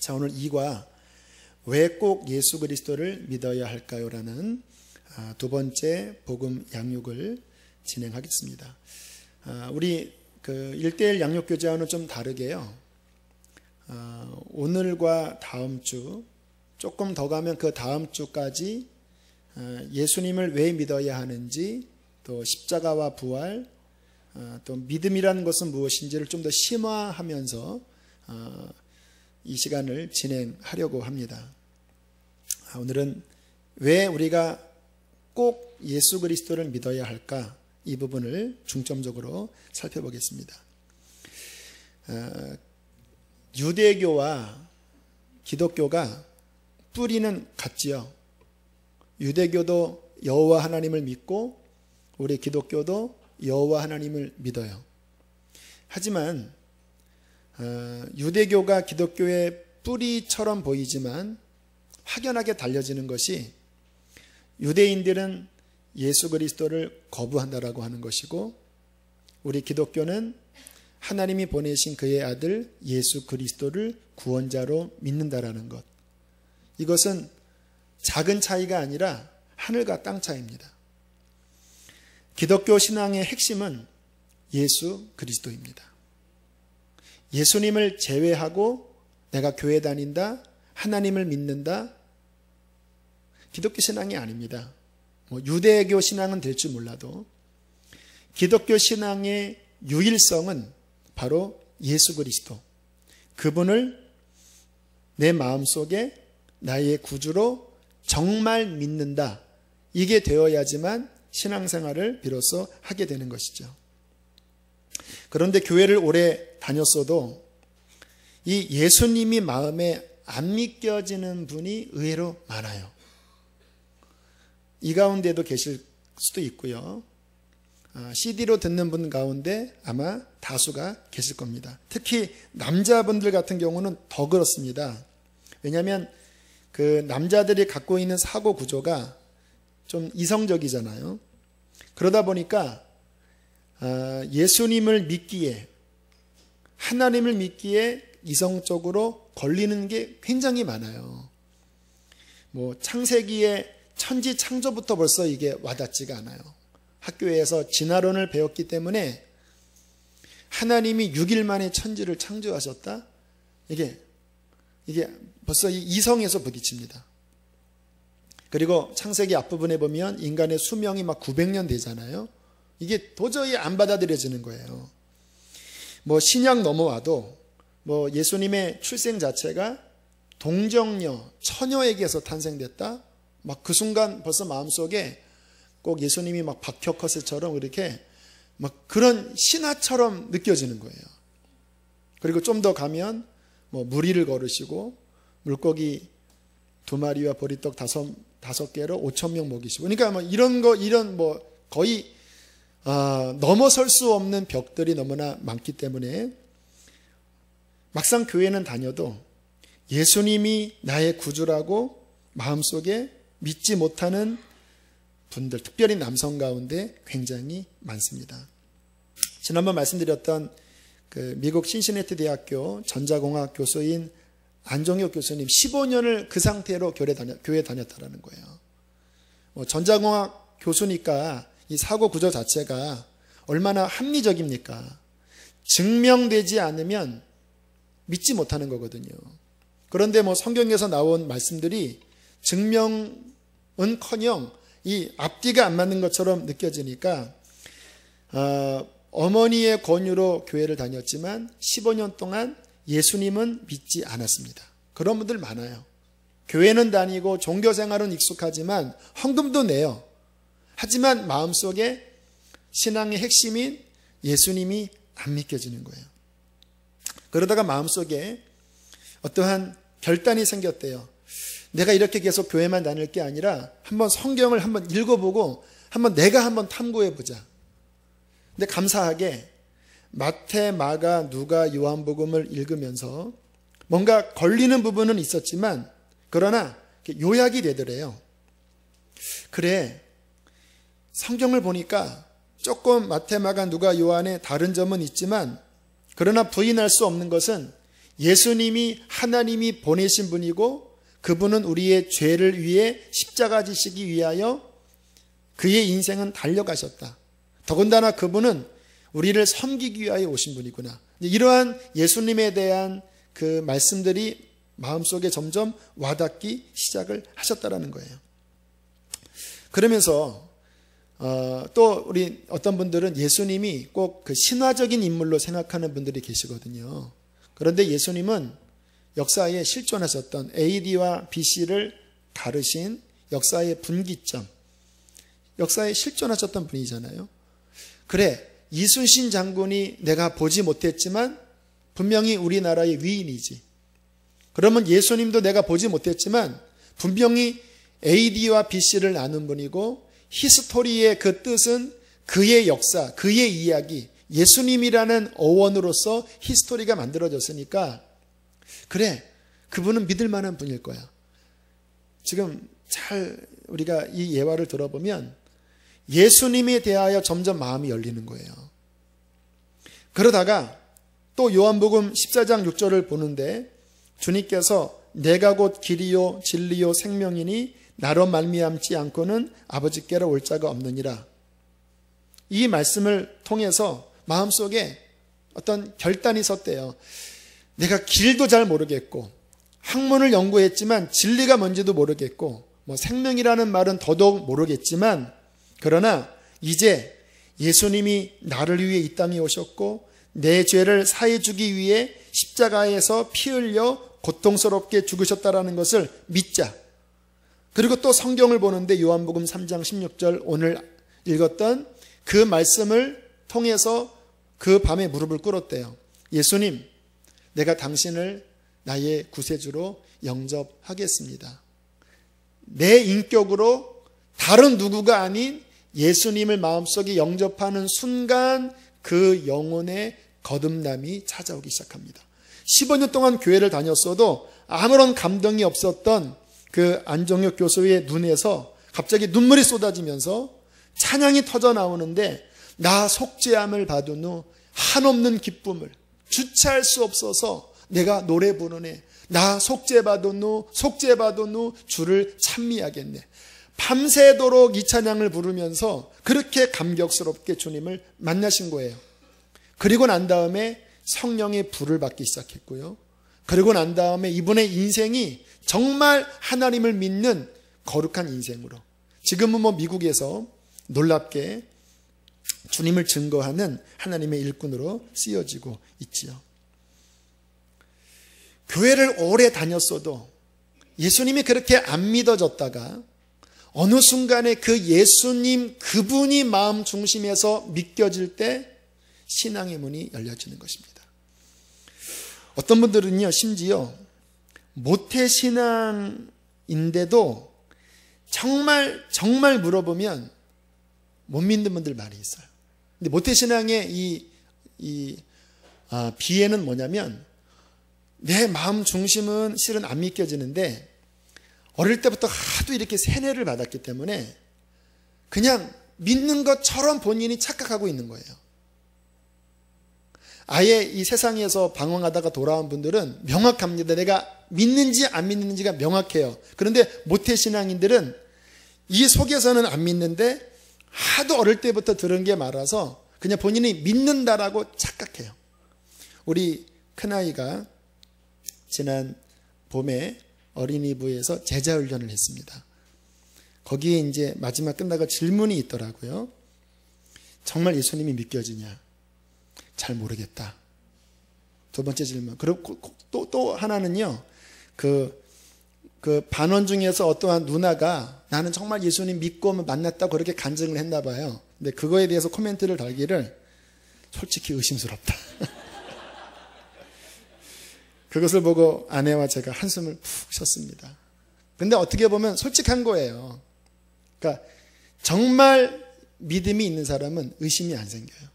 자, 오늘 2과 왜 꼭 예수 그리스도를 믿어야 할까요? 라는 두 번째 복음 양육을 진행하겠습니다. 우리 그 1:1 양육교제와는 좀 다르게요. 오늘과 다음 주, 조금 더 가면 그 다음 주까지 예수님을 왜 믿어야 하는지, 또 십자가와 부활, 또 믿음이라는 것은 무엇인지를 좀 더 심화하면서 이 시간을 진행하려고 합니다. 오늘은 왜 우리가 꼭 예수 그리스도를 믿어야 할까? 이 부분을 중점적으로 살펴보겠습니다. 유대교와 기독교가 뿌리는 같지요. 유대교도 여호와 하나님을 믿고 우리 기독교도 여호와 하나님을 믿어요. 하지만 유대교가 기독교의 뿌리처럼 보이지만 확연하게 달라지는 것이, 유대인들은 예수 그리스도를 거부한다라고 하는 것이고, 우리 기독교는 하나님이 보내신 그의 아들 예수 그리스도를 구원자로 믿는다라는 것. 이것은 작은 차이가 아니라 하늘과 땅 차이입니다. 기독교 신앙의 핵심은 예수 그리스도입니다. 예수님을 제외하고 내가 교회 다닌다, 하나님을 믿는다, 기독교 신앙이 아닙니다. 유대교 신앙은 될 줄 몰라도 기독교 신앙의 유일성은 바로 예수 그리스도, 그분을 내 마음속에 나의 구주로 정말 믿는다, 이게 되어야지만 신앙생활을 비로소 하게 되는 것이죠. 그런데 교회를 오래 다녔어도 이 예수님이 마음에 안 믿겨지는 분이 의외로 많아요. 이 가운데도 계실 수도 있고요. CD로 듣는 분 가운데 아마 다수가 계실 겁니다. 특히 남자분들 같은 경우는 더 그렇습니다. 왜냐하면 그 남자들이 갖고 있는 사고 구조가 좀 이성적이잖아요. 그러다 보니까 예수님을 믿기에, 하나님을 믿기에 이성적으로 걸리는 게 굉장히 많아요. 창세기의 천지 창조부터 벌써 이게 와닿지가 않아요. 학교에서 진화론을 배웠기 때문에 하나님이 6일 만에 천지를 창조하셨다? 이게 벌써 이성에서 부딪힙니다. 그리고 창세기 앞부분에 보면 인간의 수명이 막 900년 되잖아요. 이게 도저히 안 받아들여지는 거예요. 신약 넘어와도 예수님의 출생 자체가 동정녀, 처녀에게서 탄생됐다? 그 순간 벌써 마음속에 꼭 예수님이 박혀컷처럼 이렇게 그런 신화처럼 느껴지는 거예요. 그리고 좀 더 가면 무리를 걸으시고 물고기 2마리와 보리떡 5개로 5,000명 먹이시고, 그러니까 이런 거의 넘어설 수 없는 벽들이 너무나 많기 때문에 막상 교회는 다녀도 예수님이 나의 구주라고 마음속에 믿지 못하는 분들, 특별히 남성 가운데 굉장히 많습니다. 지난번 말씀드렸던 그 미국 신시내티 대학교 전자공학 교수인 안종혁 교수님 15년을 그 상태로 교회 다녔다라는 거예요. 전자공학 교수니까 이 사고 구조 자체가 얼마나 합리적입니까? 증명되지 않으면 믿지 못하는 거거든요. 그런데 성경에서 나온 말씀들이 증명은커녕 이 앞뒤가 안 맞는 것처럼 느껴지니까 어머니의 권유로 교회를 다녔지만 15년 동안 예수님은 믿지 않았습니다. 그런 분들 많아요. 교회는 다니고 종교생활은 익숙하지만 헌금도 내요. 하지만 마음속에 신앙의 핵심인 예수님이 안 믿겨지는 거예요. 그러다가 마음속에 어떠한 결단이 생겼대요. 내가 이렇게 계속 교회만 다닐 게 아니라 한번 성경을 한번 읽어보고 내가 한번 탐구해보자. 근데 감사하게 마태, 마가, 누가, 요한복음을 읽으면서 뭔가 걸리는 부분은 있었지만 그러나 요약이 되더래요. 그래, 성경을 보니까 조금 마태, 마가, 누가, 요한의 다른 점은 있지만 그러나 부인할 수 없는 것은 예수님이 하나님이 보내신 분이고 그분은 우리의 죄를 위해 십자가 지시기 위하여 그의 인생은 달려가셨다. 더군다나 그분은 우리를 섬기기 위하여 오신 분이구나. 이러한 예수님에 대한 그 말씀들이 마음속에 점점 와닿기 시작을 하셨다라는 거예요. 그러면서 또 우리 어떤 분들은 예수님이 꼭 그 신화적인 인물로 생각하는 분들이 계시거든요. 그런데 예수님은 역사에 실존하셨던 AD와 BC를 다루신 역사의 분기점, 역사에 실존하셨던 분이잖아요. 그래, 이순신 장군이 내가 보지 못했지만 분명히 우리나라의 위인이지. 그러면 예수님도 내가 보지 못했지만 분명히 AD와 BC를 나눈 분이고 히스토리의 그 뜻은 그의 역사, 그의 이야기, 예수님이라는 어원으로서 히스토리가 만들어졌으니까 그래, 그분은 믿을 만한 분일 거야. 지금 잘 우리가 이 예화를 들어보면 예수님에 대하여 점점 마음이 열리는 거예요. 그러다가 또 요한복음 14장 6절을 보는데 주님께서 내가 곧 길이요 진리요 생명이니 나로 말미암지 않고는 아버지께로 올 자가 없느니라. 이 말씀을 통해서 마음속에 어떤 결단이 섰대요. 내가 길도 잘 모르겠고 학문을 연구했지만 진리가 뭔지도 모르겠고 뭐 생명이라는 말은 더더욱 모르겠지만 그러나 이제 예수님이 나를 위해 이 땅에 오셨고 내 죄를 사해 주기 위해 십자가에서 피 흘려 고통스럽게 죽으셨다라는 것을 믿자. 그리고 또 성경을 보는데 요한복음 3장 16절 오늘 읽었던 그 말씀을 통해서 그 밤에 무릎을 꿇었대요. 예수님, 내가 당신을 나의 구세주로 영접하겠습니다. 내 인격으로 다른 누구가 아닌 예수님을 마음속에 영접하는 순간 그 영혼의 거듭남이 찾아오기 시작합니다. 15년 동안 교회를 다녔어도 아무런 감동이 없었던 그 안정혁 교수의 눈에서 갑자기 눈물이 쏟아지면서 찬양이 터져 나오는데 나 속죄함을 받은 후 한없는 기쁨을 주체할 수 없어서 내가 노래 부르네. 나 속죄받은 후 주를 찬미하겠네. 밤새도록 이 찬양을 부르면서 그렇게 감격스럽게 주님을 만나신 거예요. 그리고 난 다음에 성령의 불을 받기 시작했고요. 그리고 난 다음에 이분의 인생이 정말 하나님을 믿는 거룩한 인생으로 지금은 뭐 미국에서 놀랍게 주님을 증거하는 하나님의 일꾼으로 쓰여지고 있지요. 교회를 오래 다녔어도 예수님이 그렇게 안 믿어졌다가 어느 순간에 그 예수님 그분이 마음 중심에서 믿겨질 때 신앙의 문이 열려지는 것입니다. 어떤 분들은요, 심지어 모태신앙인데도 정말 물어보면 못 믿는 분들 많이 있어요. 근데 모태신앙의 비애는 뭐냐면 내 마음 중심은 실은 안 믿겨지는데 어릴 때부터 하도 이렇게 세뇌를 받았기 때문에 그냥 믿는 것처럼 본인이 착각하고 있는 거예요. 아예 이 세상에서 방황하다가 돌아온 분들은 명확합니다. 내가 믿는지 안 믿는지가 명확해요. 그런데 모태신앙인들은 이 속에서는 안 믿는데 하도 어릴 때부터 들은 게 많아서 그냥 본인이 믿는다라고 착각해요. 우리 큰아이가 지난 봄에 어린이부에서 제자훈련을 했습니다. 거기에 이제 마지막 끝나고 질문이 있더라고요. 정말 예수님이 믿겨지냐? 잘 모르겠다. 두 번째 질문. 그리고 또 하나는요. 그 반원 중에서 어떠한 누나가 나는 정말 예수님 믿고 만났다고 그렇게 간증을 했나 봐요. 근데 그거에 대해서 코멘트를 달기를 솔직히 의심스럽다. 그것을 보고 아내와 제가 한숨을 푹 쉬었습니다. 근데 어떻게 보면 솔직한 거예요. 그러니까 정말 믿음이 있는 사람은 의심이 안 생겨요.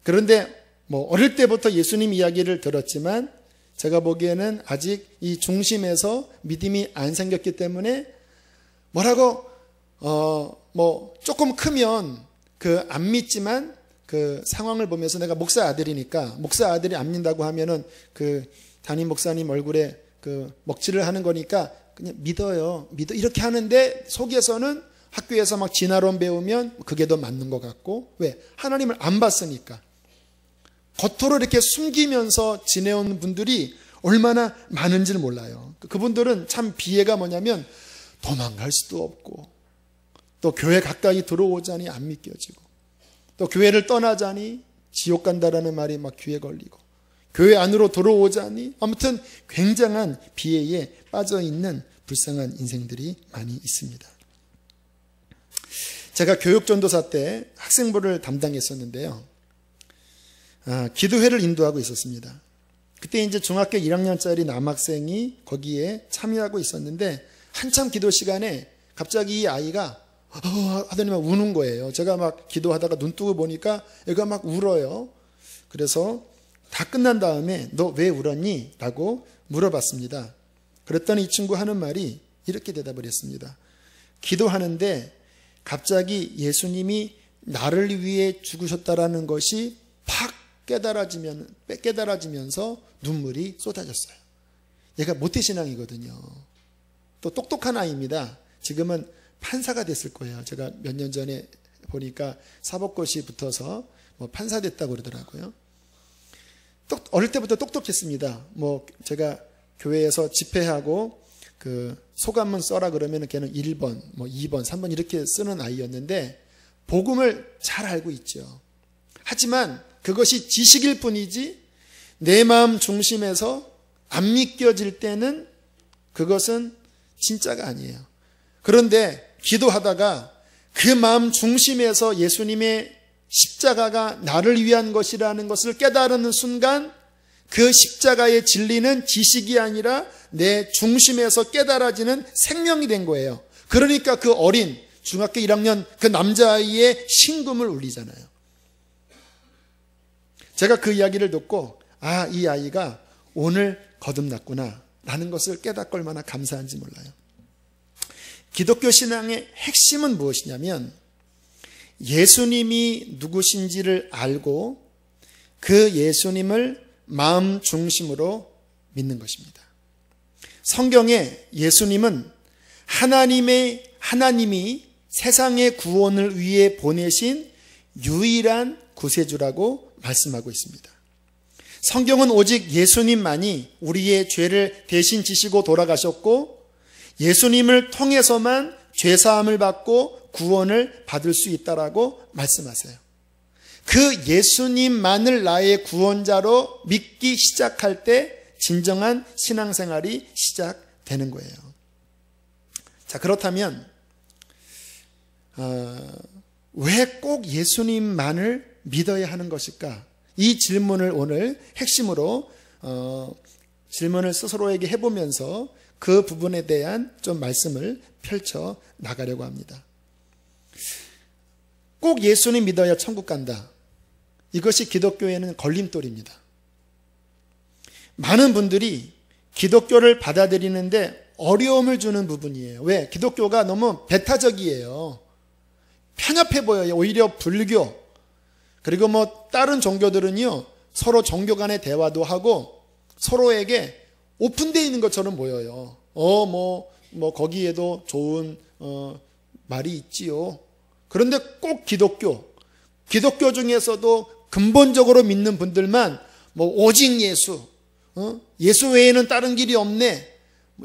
그런데 뭐 어릴 때부터 예수님 이야기를 들었지만 제가 보기에는 아직 이 중심에서 믿음이 안 생겼기 때문에 뭐라고 뭐 조금 크면 그 안 믿지만 그 상황을 보면서 내가 목사 아들이니까 목사 아들이 안 믿는다고 하면은 그 담임 목사님 얼굴에 그 먹칠을 하는 거니까 그냥 믿어요. 이렇게 하는데 속에서는 학교에서 막 진화론 배우면 그게 더 맞는 것 같고, 왜? 하나님을 안 봤으니까. 겉으로 이렇게 숨기면서 지내온 분들이 얼마나 많은지를 몰라요. 그분들은 참 비애가 뭐냐면 도망갈 수도 없고, 또 교회 가까이 들어오자니 안 믿겨지고, 또 교회를 떠나자니 지옥 간다라는 말이 막 귀에 걸리고, 교회 안으로 들어오자니, 아무튼 굉장한 비애에 빠져있는 불쌍한 인생들이 많이 있습니다. 제가 교육전도사 때 학생부를 담당했었는데요. 기도회를 인도하고 있었습니다. 그때 이제 중학교 1학년짜리 남학생이 거기에 참여하고 있었는데, 한참 기도 시간에 갑자기 이 아이가 하더니 막 우는 거예요. 제가 막 기도하다가 눈 뜨고 보니까 애가 막 울어요. 그래서 다 끝난 다음에 너 왜 울었니? 라고 물어봤습니다. 그랬더니 이 친구 하는 말이 이렇게 대답을 했습니다. 기도하는데 갑자기 예수님이 나를 위해 죽으셨다라는 것이 팍 깨달아지면서 눈물이 쏟아졌어요. 얘가 모태신앙이거든요. 또 똑똑한 아이입니다. 지금은 판사가 됐을 거예요. 제가 몇 년 전에 보니까 사법고시 붙어서 뭐 판사 됐다고 그러더라고요. 어릴 때부터 똑똑했습니다. 뭐 제가 교회에서 집회하고 그 소감문 써라 그러면 걔는 1번, 뭐 2번, 3번 이렇게 쓰는 아이였는데 복음을 잘 알고 있죠. 하지만 그것이 지식일 뿐이지 내 마음 중심에서 안 믿겨질 때는 그것은 진짜가 아니에요. 그런데 기도하다가 그 마음 중심에서 예수님의 십자가가 나를 위한 것이라는 것을 깨달는 순간 그 십자가의 진리는 지식이 아니라 내 중심에서 깨달아지는 생명이 된 거예요. 그러니까 그 어린 중학교 1학년 그 남자아이의 심금을 울리잖아요. 제가 그 이야기를 듣고 이 아이가 오늘 거듭났구나 라는 것을 깨닫고 얼마나 감사한지 몰라요. 기독교 신앙의 핵심은 무엇이냐면 예수님이 누구신지를 알고 그 예수님을 마음 중심으로 믿는 것입니다. 성경에 예수님은 하나님이 세상의 구원을 위해 보내신 유일한 구세주라고 말씀하고 있습니다. 성경은 오직 예수님만이 우리의 죄를 대신 지시고 돌아가셨고 예수님을 통해서만 죄사함을 받고 구원을 받을 수 있다라고 말씀하세요. 그 예수님만을 나의 구원자로 믿기 시작할 때 진정한 신앙생활이 시작되는 거예요. 자, 그렇다면 왜 꼭 예수님만을 믿어야 하는 것일까? 이 질문을 오늘 핵심으로 질문을 스스로에게 해보면서 그 부분에 대한 좀 말씀을 펼쳐 나가려고 합니다. 꼭 예수님 믿어야 천국 간다. 이것이 기독교에는 걸림돌입니다. 많은 분들이 기독교를 받아들이는데 어려움을 주는 부분이에요. 왜? 기독교가 너무 배타적이에요. 편협해 보여요. 오히려 불교 그리고 뭐 다른 종교들은요 서로 종교 간의 대화도 하고 서로에게 오픈되어 있는 것처럼 보여요. 뭐 거기에도 좋은 말이 있지요. 그런데 꼭 기독교 중에서도 근본적으로 믿는 분들만 뭐 오직 예수 외에는 다른 길이 없네,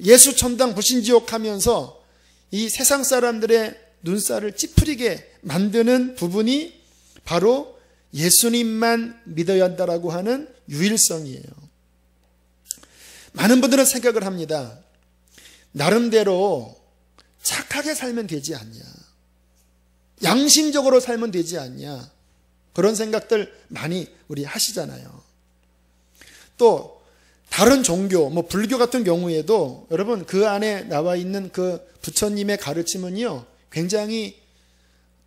예수 천당 불신지옥 하면서 이 세상 사람들의 눈살을 찌푸리게 만드는 부분이 바로 예수님만 믿어야 한다라고 하는 유일성이에요. 많은 분들은 생각을 합니다. 나름대로 착하게 살면 되지 않냐, 양심적으로 살면 되지 않냐, 그런 생각들 많이 우리 하시잖아요. 또 다른 종교, 뭐 불교 같은 경우에도 여러분 그 안에 나와 있는 그 부처님의 가르침은요 굉장히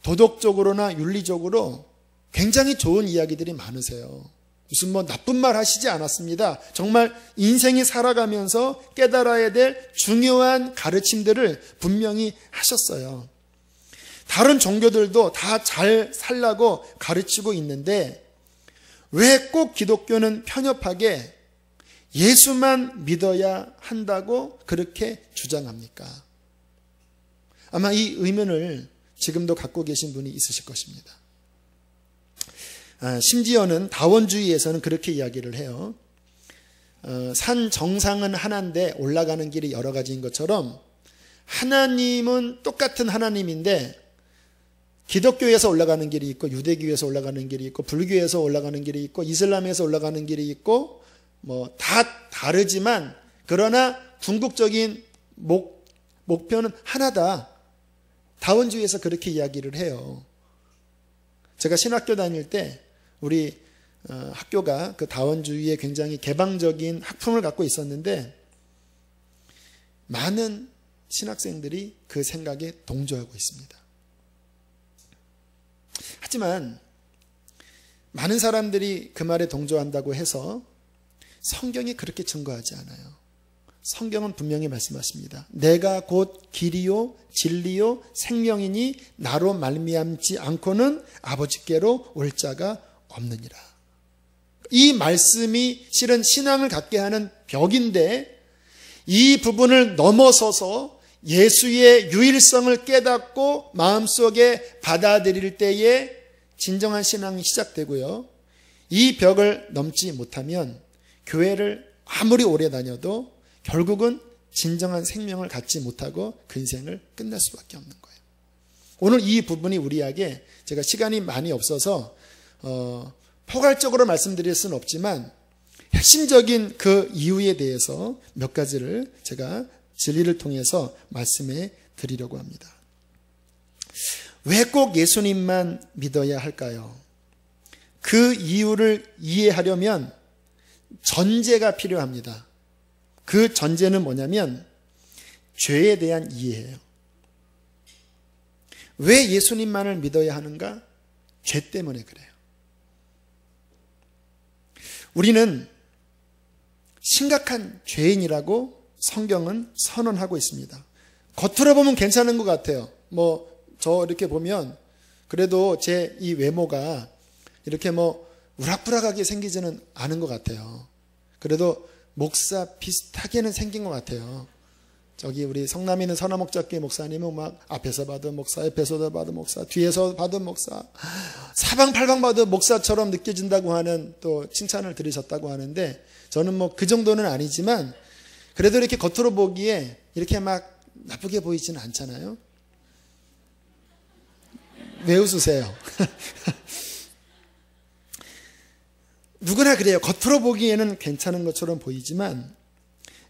도덕적으로나 윤리적으로 굉장히 좋은 이야기들이 많으세요. 무슨 뭐 나쁜 말 하시지 않았습니다. 정말 인생이 살아가면서 깨달아야 될 중요한 가르침들을 분명히 하셨어요. 다른 종교들도 다 잘 살라고 가르치고 있는데 왜 꼭 기독교는 편협하게 예수만 믿어야 한다고 그렇게 주장합니까? 아마 이 의문을 지금도 갖고 계신 분이 있으실 것입니다. 심지어는 다원주의에서는 그렇게 이야기를 해요. 산 정상은 하나인데 올라가는 길이 여러 가지인 것처럼 하나님은 똑같은 하나님인데 기독교에서 올라가는 길이 있고 유대교에서 올라가는 길이 있고 불교에서 올라가는 길이 있고 이슬람에서 올라가는 길이 있고 뭐 다 다르지만 그러나 궁극적인 목표는 하나다. 다원주의에서 그렇게 이야기를 해요. 제가 신학교 다닐 때 우리 학교가 그 다원주의에 굉장히 개방적인 학풍을 갖고 있었는데 많은 신학생들이 그 생각에 동조하고 있습니다. 하지만 많은 사람들이 그 말에 동조한다고 해서 성경이 그렇게 증거하지 않아요. 성경은 분명히 말씀하십니다. 내가 곧 길이요 진리요 생명이니 나로 말미암지 않고는 아버지께로 올 자가 없느니라. 이 말씀이 실은 신앙을 갖게 하는 벽인데 이 부분을 넘어서서 예수의 유일성을 깨닫고 마음속에 받아들일 때에 진정한 신앙이 시작되고요. 이 벽을 넘지 못하면 교회를 아무리 오래 다녀도 결국은 진정한 생명을 갖지 못하고 그 인생을 끝낼 수밖에 없는 거예요. 오늘 이 부분이 우리에게 제가 시간이 많이 없어서 포괄적으로 말씀드릴 수는 없지만 핵심적인 그 이유에 대해서 몇 가지를 제가 진리를 통해서 말씀해 드리려고 합니다. 왜 꼭 예수님만 믿어야 할까요? 그 이유를 이해하려면 전제가 필요합니다. 그 전제는 뭐냐면 죄에 대한 이해예요. 왜 예수님만을 믿어야 하는가? 죄 때문에 그래요. 우리는 심각한 죄인이라고 성경은 선언하고 있습니다. 겉으로 보면 괜찮은 것 같아요. 저 이렇게 보면 그래도 제 이 외모가 이렇게 우락부락하게 생기지는 않은 것 같아요. 그래도 목사 비슷하게는 생긴 것 같아요. 저기 우리 성남에 있는 선화목자교회 목사님은 막 앞에서 봐도 목사, 옆에서 봐도 목사, 뒤에서 봐도 목사, 사방팔방 봐도 목사처럼 느껴진다고 하는 또 칭찬을 들으셨다고 하는데 저는 그 정도는 아니지만 그래도 이렇게 겉으로 보기에 이렇게 막 나쁘게 보이지는 않잖아요. 왜 웃으세요? 누구나 그래요. 겉으로 보기에는 괜찮은 것처럼 보이지만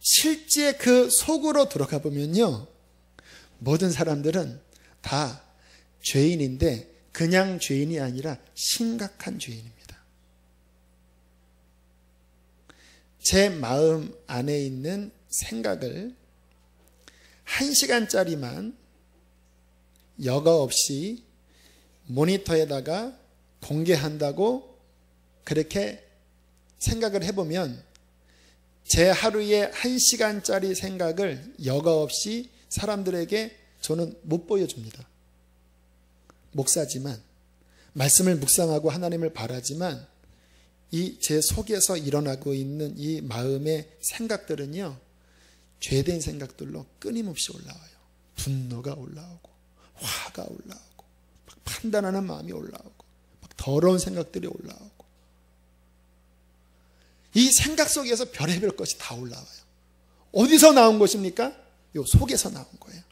실제 그 속으로 들어가 보면요. 모든 사람들은 다 죄인인데 그냥 죄인이 아니라 심각한 죄인입니다. 제 마음 안에 있는 생각을 1시간짜리만 여과 없이 모니터에다가 공개한다고 그렇게 생각을 해보면 제 하루에 1시간짜리 생각을 여과 없이 사람들에게 저는 못 보여줍니다. 목사지만 말씀을 묵상하고 하나님을 바라지만 이 제 속에서 일어나고 있는 이 마음의 생각들은요. 죄된 생각들로 끊임없이 올라와요. 분노가 올라오고 화가 올라오고 막 판단하는 마음이 올라오고 막 더러운 생각들이 올라오고 이 생각 속에서 별의별 것이 다 올라와요. 어디서 나온 것입니까? 요 속에서 나온 거예요.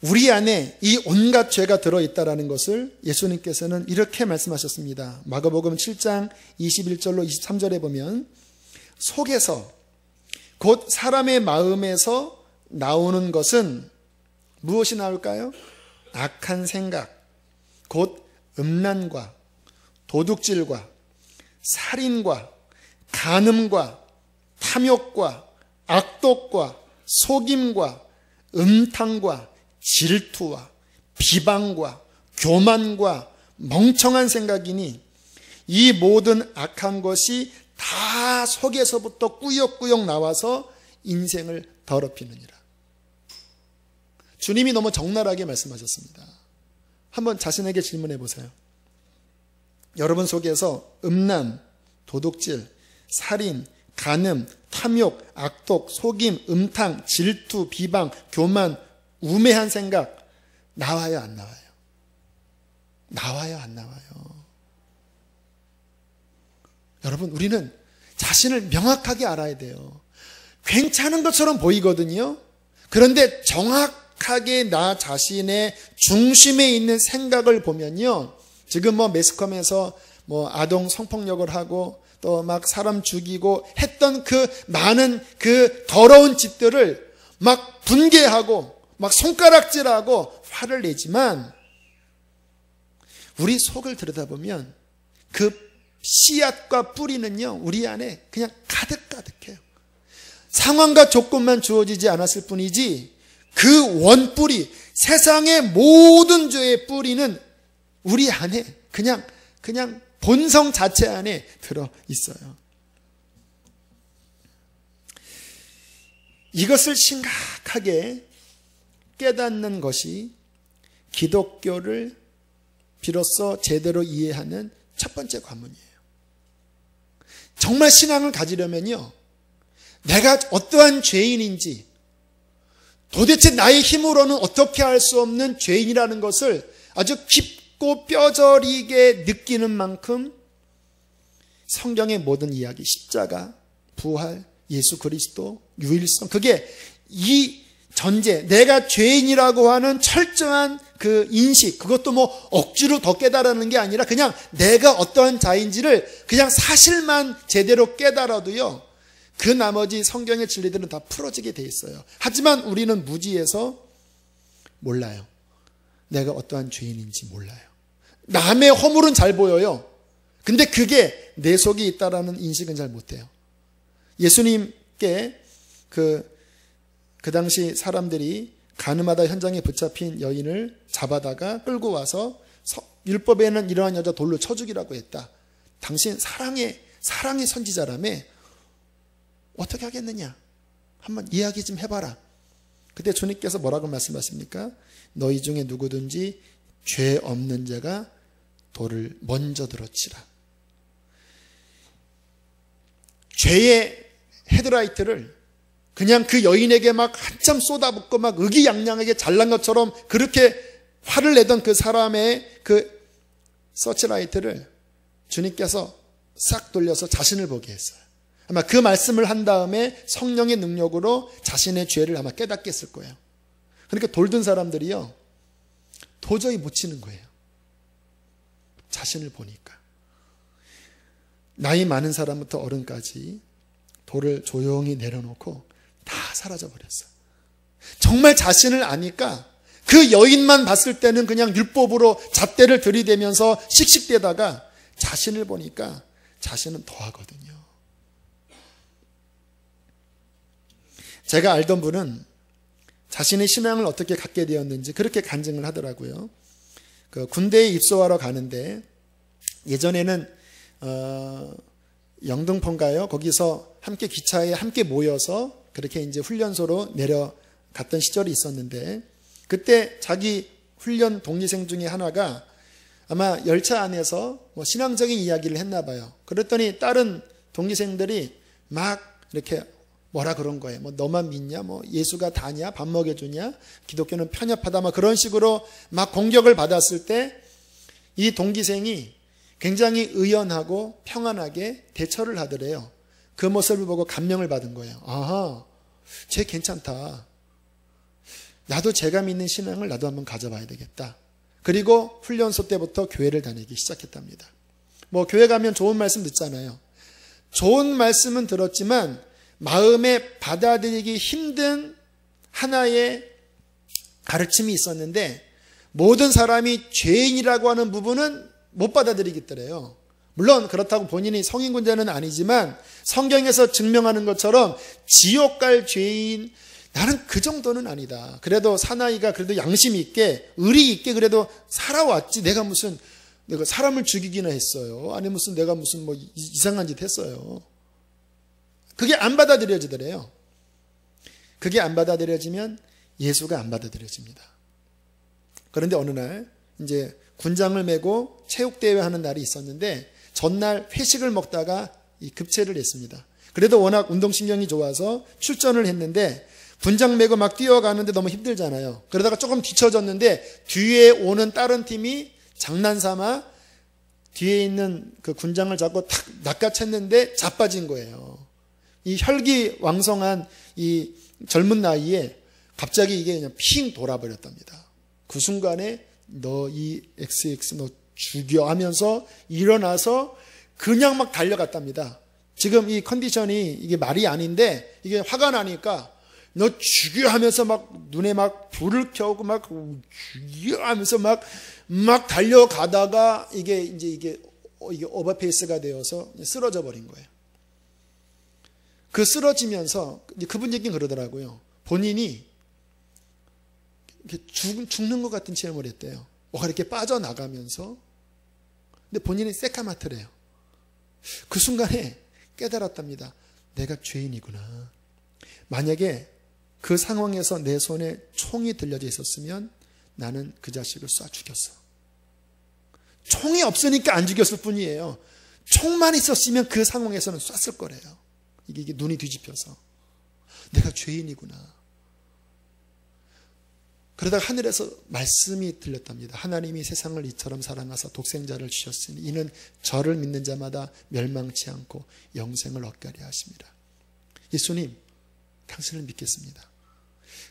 우리 안에 이 온갖 죄가 들어있다는 것을 예수님께서는 이렇게 말씀하셨습니다. 마가복음 7장 21절로 23절에 보면 속에서 곧 사람의 마음에서 나오는 것은 무엇이 나올까요? 악한 생각, 곧 음란과 도둑질과 살인과 간음과 탐욕과 악독과 속임과 음탕과 질투와 비방과 교만과 멍청한 생각이니 이 모든 악한 것이 다 속에서부터 꾸역꾸역 나와서 인생을 더럽히느니라. 주님이 너무 적나라하게 말씀하셨습니다. 한번 자신에게 질문해 보세요. 여러분 속에서 음란, 도둑질, 살인, 간음, 탐욕, 악독, 속임, 음탕, 질투, 비방, 교만, 우매한 생각 나와요, 안 나와요? 나와요, 안 나와요? 여러분, 우리는 자신을 명확하게 알아야 돼요. 괜찮은 것처럼 보이거든요. 그런데 정확하게 나 자신의 중심에 있는 생각을 보면요, 지금 매스컴에서 아동 성폭력을 하고 또 막 사람 죽이고 했던 그 많은 그 더러운 짓들을 막 분개하고 막 손가락질하고 화를 내지만, 우리 속을 들여다보면 그 씨앗과 뿌리는요, 우리 안에 그냥 가득가득해요. 상황과 조건만 주어지지 않았을 뿐이지 그 원뿌리, 세상의 모든 죄의 뿌리는 우리 안에 그냥 본성 자체 안에 들어 있어요. 이것을 심각하게 깨닫는 것이 기독교를 비로소 제대로 이해하는 첫 번째 관문이에요. 정말 신앙을 가지려면요, 내가 어떠한 죄인인지, 도대체 나의 힘으로는 어떻게 할 수 없는 죄인이라는 것을 아주 깊고 뼈저리게 느끼는 만큼 성경의 모든 이야기, 십자가, 부활, 예수 그리스도, 유일성, 그게 이 전제, 내가 죄인이라고 하는 철저한 그 인식, 그것도 억지로 더 깨달는 게 아니라 그냥 내가 어떠한 자인지를 그냥 사실만 제대로 깨달아도요, 그 나머지 성경의 진리들은 다 풀어지게 돼 있어요. 하지만 우리는 무지해서 몰라요. 내가 어떠한 죄인인지 몰라요. 남의 허물은 잘 보여요. 근데 그게 내 속에 있다라는 인식은 잘 못해요. 예수님께 그 당시 사람들이 간음하다 현장에 붙잡힌 여인을 잡아다가 끌고 와서 율법에는 이러한 여자 돌로 쳐 죽이라고 했다. 당신 사랑의 선지자라며 어떻게 하겠느냐? 한번 이야기 좀 해봐라. 그때 주님께서 뭐라고 말씀하십니까? 너희 중에 누구든지 죄 없는 자가 돌을 먼저 들어치라. 죄의 헤드라이트를 그냥 그 여인에게 막 한참 쏟아붓고 막 의기양양하게 잘난 것처럼 그렇게 화를 내던 그 사람의 그 서치라이트를 주님께서 싹 돌려서 자신을 보게 했어요. 아마 그 말씀을 한 다음에 성령의 능력으로 자신의 죄를 아마 깨닫게 했을 거예요. 그러니까 돌든 사람들이요, 도저히 못 치는 거예요. 자신을 보니까. 나이 많은 사람부터 어른까지 돌을 조용히 내려놓고 다 사라져버렸어요. 정말 자신을 아니까 그 여인만 봤을 때는 그냥 율법으로 잣대를 들이대면서 씩씩대다가 자신을 보니까 자신은 더하거든요. 제가 알던 분은 자신의 신앙을 어떻게 갖게 되었는지 그렇게 간증을 하더라고요. 그 군대에 입소하러 가는데 예전에는 영등포인가요? 거기서 함께 기차에 함께 모여서 그렇게 이제 훈련소로 내려갔던 시절이 있었는데, 그때 자기 훈련 동기생 중에 하나가 아마 열차 안에서 신앙적인 이야기를 했나 봐요. 그랬더니 다른 동기생들이 막 이렇게 뭐라 그런 거예요. 너만 믿냐? 예수가 다냐? 밥 먹여주냐? 기독교는 편협하다. 그런 식으로 막 공격을 받았을 때 이 동기생이 굉장히 의연하고 평안하게 대처를 하더래요. 그 모습을 보고 감명을 받은 거예요. 아하, 쟤 괜찮다. 나도 제가 믿는 신앙을 나도 한번 가져봐야 되겠다. 그리고 훈련소 때부터 교회를 다니기 시작했답니다. 교회 가면 좋은 말씀 듣잖아요. 좋은 말씀은 들었지만 마음에 받아들이기 힘든 하나의 가르침이 있었는데, 모든 사람이 죄인이라고 하는 부분은 못 받아들이겠더래요. 물론 그렇다고 본인이 성인군자는 아니지만 성경에서 증명하는 것처럼 지옥 갈 죄인, 나는 그 정도는 아니다. 그래도 사나이가 그래도 양심 있게 의리 있게 그래도 살아왔지. 내가 사람을 죽이기나 했어요. 아니 무슨 내가 무슨 이상한 짓 했어요. 그게 안 받아들여지더래요. 그게 안 받아들여지면 예수가 안 받아들여집니다. 그런데 어느 날 이제 군장을 메고 체육대회 하는 날이 있었는데 전날 회식을 먹다가 이 급체를 했습니다. 그래도 워낙 운동신경이 좋아서 출전을 했는데 군장 메고 막 뛰어가는데 너무 힘들잖아요. 그러다가 조금 뒤쳐졌는데 뒤에 오는 다른 팀이 장난삼아 뒤에 있는 그 군장을 잡고 탁 낚아챘는데 자빠진 거예요. 이 혈기왕성한 이 젊은 나이에 갑자기 이게 그냥 핑 돌아버렸답니다. 그 순간에 너 이 XX 너 죽여 하면서 일어나서 그냥 막 달려갔답니다. 지금 이 컨디션이 이게 말이 아닌데 이게 화가 나니까 너 죽여 하면서 막 눈에 막 불을 켜고 막 죽여 하면서 막 달려가다가 이게 오버페이스가 되어서 쓰러져 버린 거예요. 그 쓰러지면서 그분 얘기는 그러더라고요. 본인이 죽는 것 같은 체험을 했대요. 뭐가 이렇게 빠져나가면서. 근데 본인이 새까맣더래요. 그 순간에 깨달았답니다. 내가 죄인이구나. 만약에 그 상황에서 내 손에 총이 들려져 있었으면 나는 그 자식을 쏴 죽였어. 총이 없으니까 안 죽였을 뿐이에요. 총만 있었으면 그 상황에서는 쐈을 거래요. 이게 눈이 뒤집혀서. 내가 죄인이구나. 그러다가 하늘에서 말씀이 들렸답니다. 하나님이 세상을 이처럼 사랑하사 독생자를 주셨으니 이는 저를 믿는 자마다 멸망치 않고 영생을 얻게 하려 하십니다. 예수님, 당신을 믿겠습니다.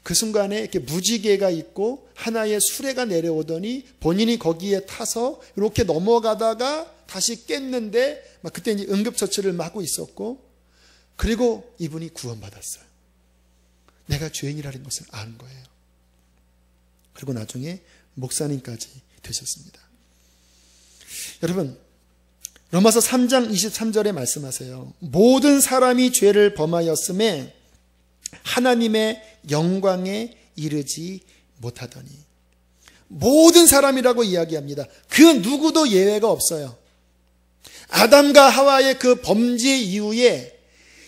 그 순간에 이렇게 무지개가 있고 하나의 수레가 내려오더니 본인이 거기에 타서 이렇게 넘어가다가 다시 깼는데 막 그때 이제 응급처치를 하고 있었고, 그리고 이분이 구원받았어요. 내가 죄인이라는 것을 아는 거예요. 그리고 나중에 목사님까지 되셨습니다. 여러분, 로마서 3장 23절에 말씀하세요. 모든 사람이 죄를 범하였음에 하나님의 영광에 이르지 못하더니. 모든 사람이라고 이야기합니다. 그 누구도 예외가 없어요. 아담과 하와의 그 범죄 이후에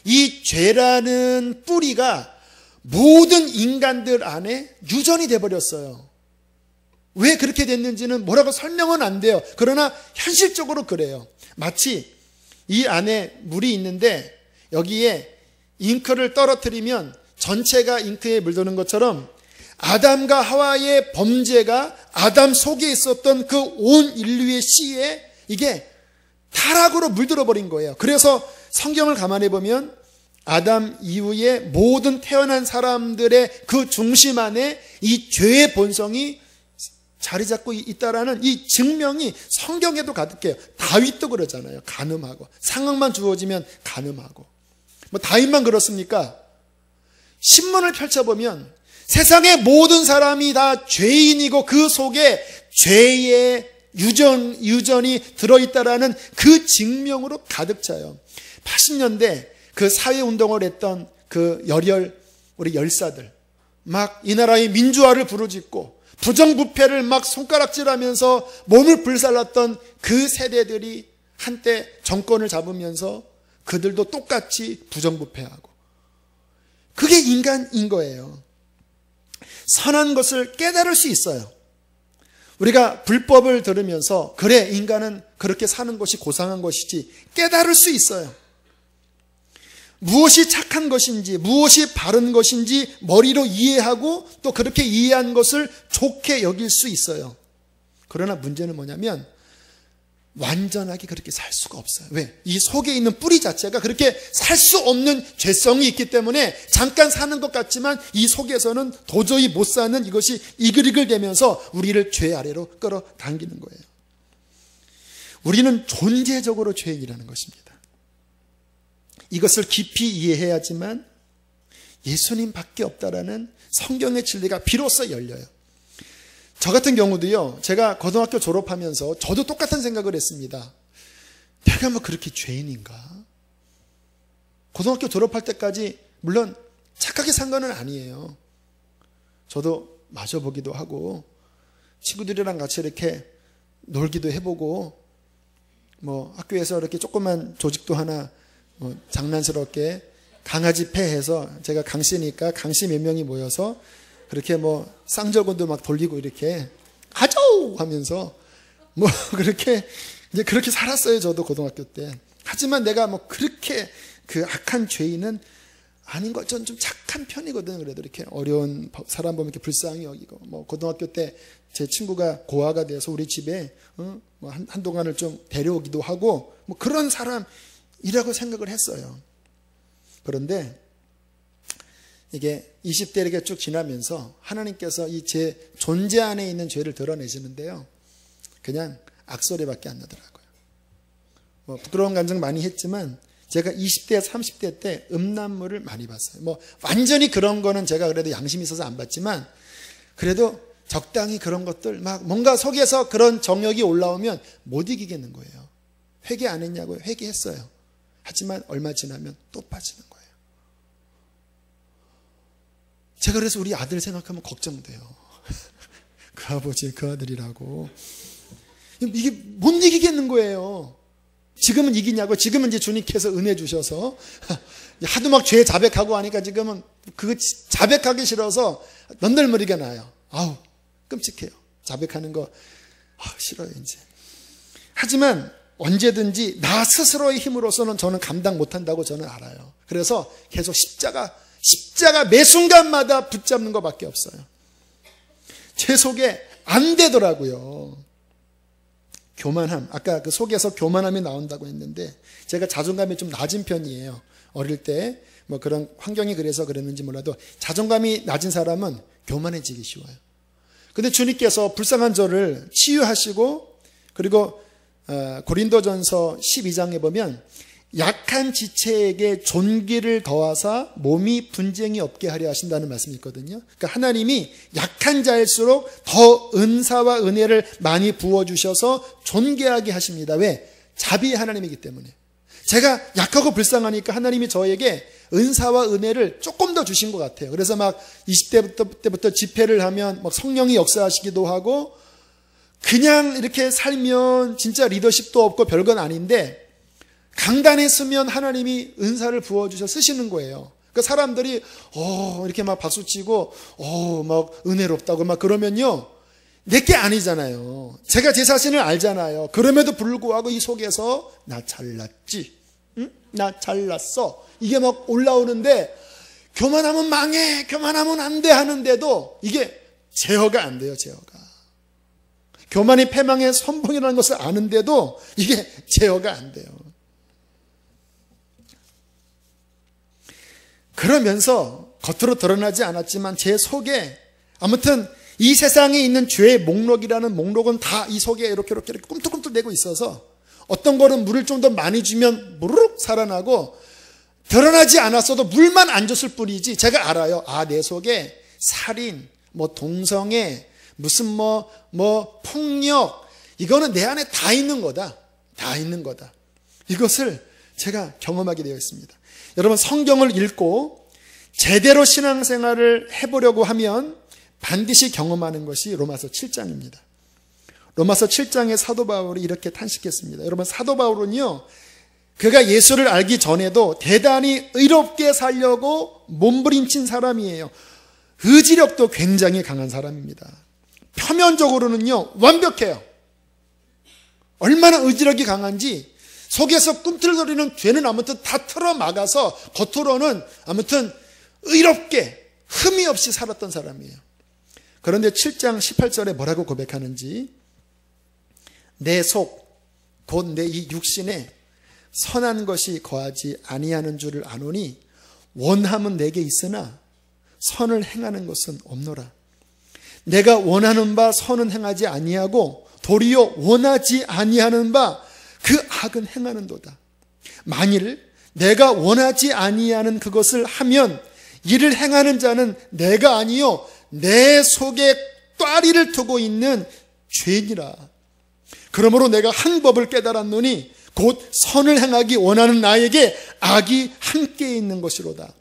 이 죄라는 뿌리가 모든 인간들 안에 유전이 돼버렸어요. 왜 그렇게 됐는지는 뭐라고 설명은 안 돼요. 그러나 현실적으로 그래요. 마치 이 안에 물이 있는데 여기에 잉크를 떨어뜨리면 전체가 잉크에 물드는 것처럼 아담과 하와의 범죄가 아담 속에 있었던 그 온 인류의 씨에 이게 타락으로 물들어 버린 거예요. 그래서 성경을 가만히 보면 아담 이후에 모든 태어난 사람들의 그 중심 안에 이 죄의 본성이 자리 잡고 있다라는 이 증명이 성경에도 가득해요. 다윗도 그러잖아요. 간음하고. 상황만 주어지면 간음하고. 뭐 다윗만 그렇습니까? 신문을 펼쳐보면 세상의 모든 사람이 다 죄인이고 그 속에 죄의 유전이 들어있다라는 그 증명으로 가득 차요. 80년대 그 사회운동을 했던 그 우리 열사들, 막 이 나라의 민주화를 부르짖고 부정부패를 막 손가락질하면서 몸을 불살랐던 그 세대들이 한때 정권을 잡으면서 그들도 똑같이 부정부패하고. 그게 인간인 거예요. 선한 것을 깨달을 수 있어요. 우리가 불법을 들으면서 그래, 인간은 그렇게 사는 것이 고상한 것이지 깨달을 수 있어요. 무엇이 착한 것인지, 무엇이 바른 것인지 머리로 이해하고 또 그렇게 이해한 것을 좋게 여길 수 있어요. 그러나 문제는 뭐냐면 완전하게 그렇게 살 수가 없어요. 왜? 이 속에 있는 뿌리 자체가 그렇게 살 수 없는 죄성이 있기 때문에 잠깐 사는 것 같지만 이 속에서는 도저히 못 사는 이것이 이글이글되면서 우리를 죄 아래로 끌어당기는 거예요. 우리는 존재적으로 죄인이라는 것입니다. 이것을 깊이 이해해야지만 예수님밖에 없다라는 성경의 진리가 비로소 열려요. 저 같은 경우도요, 제가 고등학교 졸업하면서 저도 똑같은 생각을 했습니다. 내가 뭐 그렇게 죄인인가? 고등학교 졸업할 때까지 물론 착하게 산 건 아니에요. 저도 마셔보기도 하고 친구들이랑 같이 이렇게 놀기도 해보고 뭐 학교에서 이렇게 조그만 조직도 하나 장난스럽게 강아지 패해서, 제가 강씨니까 강씨 몇 명이 모여서 그렇게 뭐 쌍절곤도 막 돌리고 이렇게 가죠 하면서 뭐 그렇게 살았어요. 저도 고등학교 때. 하지만 내가 뭐 그렇게 그 악한 죄인은 아닌 것. 전 좀 착한 편이거든요. 그래도 이렇게 어려운 사람 보면 이렇게 불쌍히 여기고. 뭐 고등학교 때 제 친구가 고아가 돼서 우리 집에 뭐 한동안을 좀 데려오기도 하고 뭐 그런 사람이라고 생각을 했어요. 그런데 이게 20대 이렇게 쭉 지나면서 하나님께서 이 제 존재 안에 있는 죄를 드러내시는데요. 그냥 악소리밖에 안 나더라고요. 뭐 부끄러운 감정 많이 했지만 제가 20대, 30대 때 음란물을 많이 봤어요. 뭐 완전히 그런 거는 제가 그래도 양심이 있어서 안 봤지만 그래도 적당히 그런 것들 막 뭔가 속에서 그런 정욕이 올라오면 못 이기겠는 거예요. 회개 안 했냐고요? 회개했어요. 하지만 얼마 지나면 또 빠지는 거예요. 제가 그래서 우리 아들 생각하면 걱정돼요. 그 아버지, 그 아들이라고. 이게 못 이기겠는 거예요. 지금은 이기냐고. 지금은 이제 주님께서 은혜 주셔서 하도 막 죄 자백하고 하니까 지금은 그거 자백하기 싫어서 넌덜머리가 나요. 아우 끔찍해요. 자백하는 거 싫어요 이제. 하지만 언제든지 나 스스로의 힘으로서는 저는 감당 못한다고 저는 알아요. 그래서 계속 십자가 매 순간마다 붙잡는 것밖에 없어요. 제 속에 안 되더라고요. 교만함. 아까 그 속에서 교만함이 나온다고 했는데 제가 자존감이 좀 낮은 편이에요. 어릴 때 뭐 그런 환경이 그래서 그랬는지 몰라도 자존감이 낮은 사람은 교만해지기 쉬워요. 근데 주님께서 불쌍한 저를 치유하시고 그리고 고린도전서 12장에 보면 약한 지체에게 존귀를 더하사 몸이 분쟁이 없게 하려 하신다는 말씀이 있거든요. 그러니까 하나님이 약한 자일수록 더 은사와 은혜를 많이 부어주셔서 존귀하게 하십니다. 왜? 자비의 하나님이기 때문에. 제가 약하고 불쌍하니까 하나님이 저에게 은사와 은혜를 조금 더 주신 것 같아요. 그래서 막 20대 때부터 집회를 하면 막 성령이 역사하시기도 하고 그냥 이렇게 살면 진짜 리더십도 없고 별건 아닌데 강단에 서면 하나님이 은사를 부어주셔 쓰시는 거예요. 그러니까 사람들이 이렇게 막 박수치고 막 은혜롭다고 막 그러면요 내게 아니잖아요. 제가 제 자신을 알잖아요. 그럼에도 불구하고 이 속에서 나 잘났지, 응? 나 잘났어 이게 막 올라오는데 교만하면 망해, 교만하면 안 돼 하는데도 이게 제어가 안 돼요. 제어가. 교만이 패망의 선봉이라는 것을 아는데도 이게 제어가 안 돼요. 그러면서 겉으로 드러나지 않았지만 제 속에 아무튼 이 세상에 있는 죄의 목록이라는 목록은 다 이 속에 이렇게 꿈틀꿈틀 내고 있어서 어떤 거는 물을 좀 더 많이 주면 무르륵 살아나고 드러나지 않았어도 물만 안 줬을 뿐이지 제가 알아요. 내 속에 살인, 뭐 동성애, 무슨 뭐 폭력 이거는 내 안에 다 있는 거다. 다 있는 거다. 이것을 제가 경험하게 되어 있습니다. 여러분 성경을 읽고 제대로 신앙생활을 해보려고 하면 반드시 경험하는 것이 로마서 7장입니다. 로마서 7장에 사도 바울이 이렇게 탄식했습니다. 여러분 사도 바울은요 그가 예수를 알기 전에도 대단히 의롭게 살려고 몸부림친 사람이에요. 의지력도 굉장히 강한 사람입니다. 표면적으로는요 완벽해요. 얼마나 의지력이 강한지 속에서 꿈틀거리는 죄는 아무튼 다 틀어막아서 겉으로는 아무튼 의롭게 흠이 없이 살았던 사람이에요. 그런데 7장 18절에 뭐라고 고백하는지 내 속 곧 내 이 육신에 선한 것이 거하지 아니하는 줄을 아노니 원함은 내게 있으나 선을 행하는 것은 없노라. 내가 원하는 바 선은 행하지 아니하고 도리어 원하지 아니하는 바 그 악은 행하는도다. 만일 내가 원하지 아니하는 그것을 하면 이를 행하는 자는 내가 아니요 내 속에 꽈리를 두고 있는 죄니라. 그러므로 내가 한 법을 깨달았노니 곧 선을 행하기 원하는 나에게 악이 함께 있는 것이로다.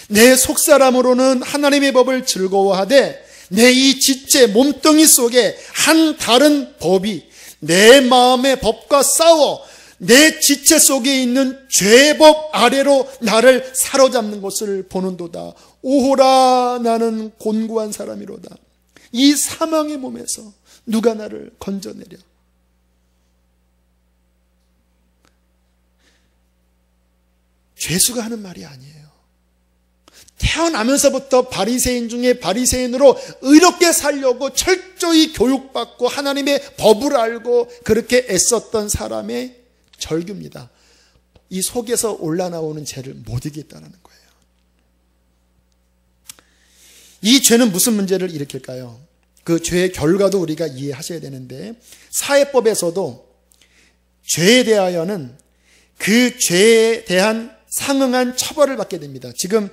내 속사람으로는 하나님의 법을 즐거워하되 내 이 지체 몸뚱이 속에 한 다른 법이 내 마음의 법과 싸워 내 지체 속에 있는 죄의 법 아래로 나를 사로잡는 것을 보는도다. 오호라 나는 곤고한 사람이로다. 이 사망의 몸에서 누가 나를 건져내려. 죄수가 하는 말이 아니에요. 태어나면서부터 바리새인 중에 바리새인으로 의롭게 살려고 철저히 교육받고 하나님의 법을 알고 그렇게 애썼던 사람의 절규입니다. 이 속에서 올라나오는 죄를 못 이기겠다는 거예요. 이 죄는 무슨 문제를 일으킬까요? 그 죄의 결과도 우리가 이해하셔야 되는데, 사회법에서도 죄에 대하여는 그 죄에 대한 상응한 처벌을 받게 됩니다. 지금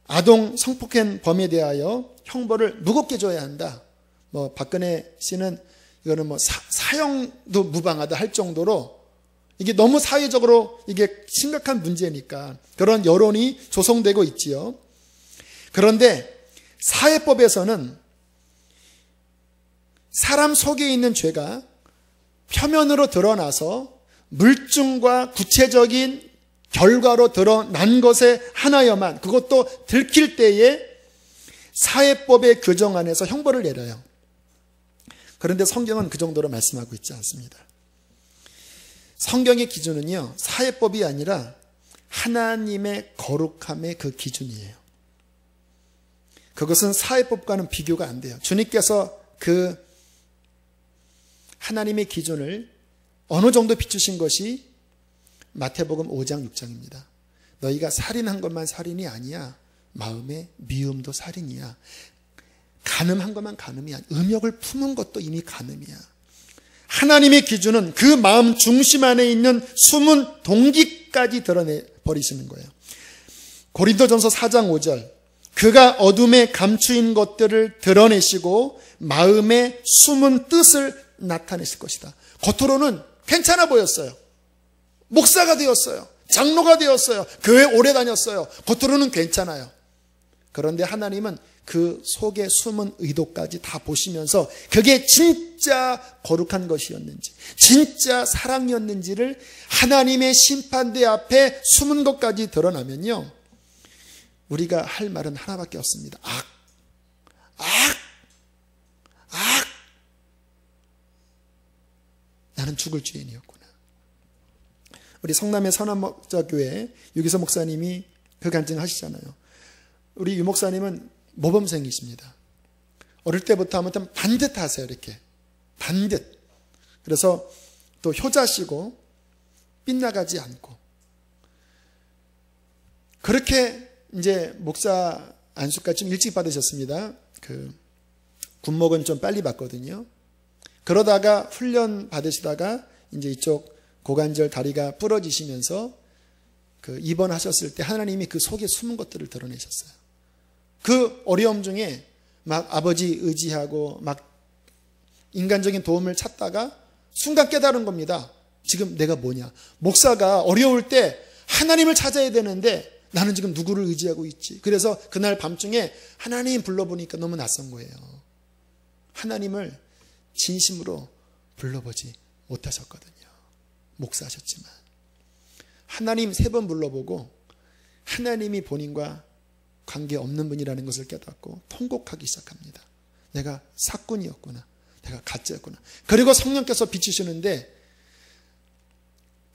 아동 성폭행 범에 대하여 형벌을 무겁게 줘야 한다. 박근혜 씨는 이거는 사형도 무방하다 할 정도로 이게 너무 사회적으로 이게 심각한 문제니까 그런 여론이 조성되고 있지요. 그런데 사회법에서는 사람 속에 있는 죄가 표면으로 드러나서 물증과 구체적인 결과로 드러난 것에 하나여만, 그것도 들킬 때에 사회법의 규정 안에서 형벌을 내려요. 그런데 성경은 그 정도로 말씀하고 있지 않습니다. 성경의 기준은요, 사회법이 아니라 하나님의 거룩함의 그 기준이에요. 그것은 사회법과는 비교가 안 돼요. 주님께서 그 하나님의 기준을 어느 정도 비추신 것이 마태복음 5장 6장입니다. 너희가 살인한 것만 살인이 아니야. 마음의 미움도 살인이야. 간음한 것만 간음이야. 음욕을 품은 것도 이미 간음이야. 하나님의 기준은 그 마음 중심 안에 있는 숨은 동기까지 드러내 버리시는 거예요. 고린도전서 4장 5절, 그가 어둠에 감추인 것들을 드러내시고 마음의 숨은 뜻을 나타내실 것이다. 겉으로는 괜찮아 보였어요. 목사가 되었어요. 장로가 되었어요. 교회 오래 다녔어요. 겉으로는 괜찮아요. 그런데 하나님은 그 속에 숨은 의도까지 다 보시면서 그게 진짜 거룩한 것이었는지, 진짜 사랑이었는지를 하나님의 심판대 앞에 숨은 것까지 드러나면요, 우리가 할 말은 하나밖에 없습니다. 악. 나는 죽을 죄인이었구나. 우리 성남의 선한목자교회 유기서 목사님이 그 간증하시잖아요. 우리 유 목사님은 모범생이십니다. 어릴 때부터 아무튼 반듯하세요. 이렇게 반듯. 그래서 또 효자시고 빗나가지 않고, 그렇게 이제 목사 안수까지 좀 일찍 받으셨습니다. 그 군목은 좀 빨리 받거든요. 그러다가 훈련 받으시다가 이제 이쪽 고관절 다리가 부러지시면서 그 입원하셨을 때 하나님이 그 속에 숨은 것들을 드러내셨어요. 그 어려움 중에 막 아버지 의지하고 막 인간적인 도움을 찾다가 순간 깨달은 겁니다. 지금 내가 뭐냐. 목사가 어려울 때 하나님을 찾아야 되는데 나는 지금 누구를 의지하고 있지. 그래서 그날 밤중에 하나님 불러보니까 너무 낯선 거예요. 하나님을 진심으로 불러보지 못하셨거든요. 목사하셨지만 하나님 3번 불러보고 하나님이 본인과 관계없는 분이라는 것을 깨닫고 통곡하기 시작합니다. 내가 사꾼이었구나. 내가 가짜였구나. 그리고 성령께서 비추시는데,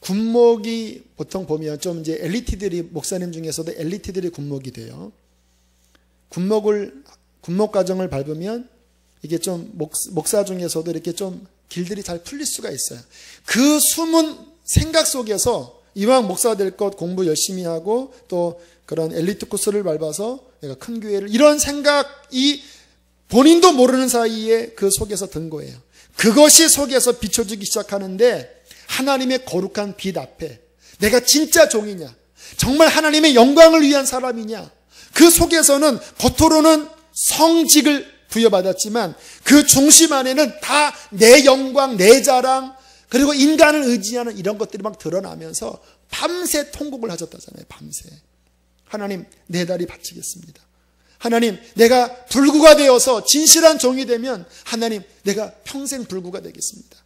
군목이 보통 보면 좀 이제 엘리트들이, 목사님 중에서도 엘리트들이 군목이 돼요. 군목 과정을 밟으면 이게 좀 목사 중에서도 이렇게 좀 길들이 잘 풀릴 수가 있어요. 그 숨은 생각 속에서 이왕 목사가 될 것 공부 열심히 하고 또 그런 엘리트 코스를 밟아서 내가 큰 교회를, 이런 생각이 본인도 모르는 사이에 그 속에서 든 거예요. 그것이 속에서 비춰지기 시작하는데, 하나님의 거룩한 빛 앞에 내가 진짜 종이냐, 정말 하나님의 영광을 위한 사람이냐, 그 속에서는 겉으로는 성직을 부여받았지만 그 중심 안에는 다 내 영광, 내 자랑, 그리고 인간을 의지하는 이런 것들이 막 드러나면서 밤새 통곡을 하셨다잖아요. 밤새. 하나님, 내 다리 바치겠습니다. 하나님, 내가 불구가 되어서 진실한 종이 되면 하나님, 내가 평생 불구가 되겠습니다.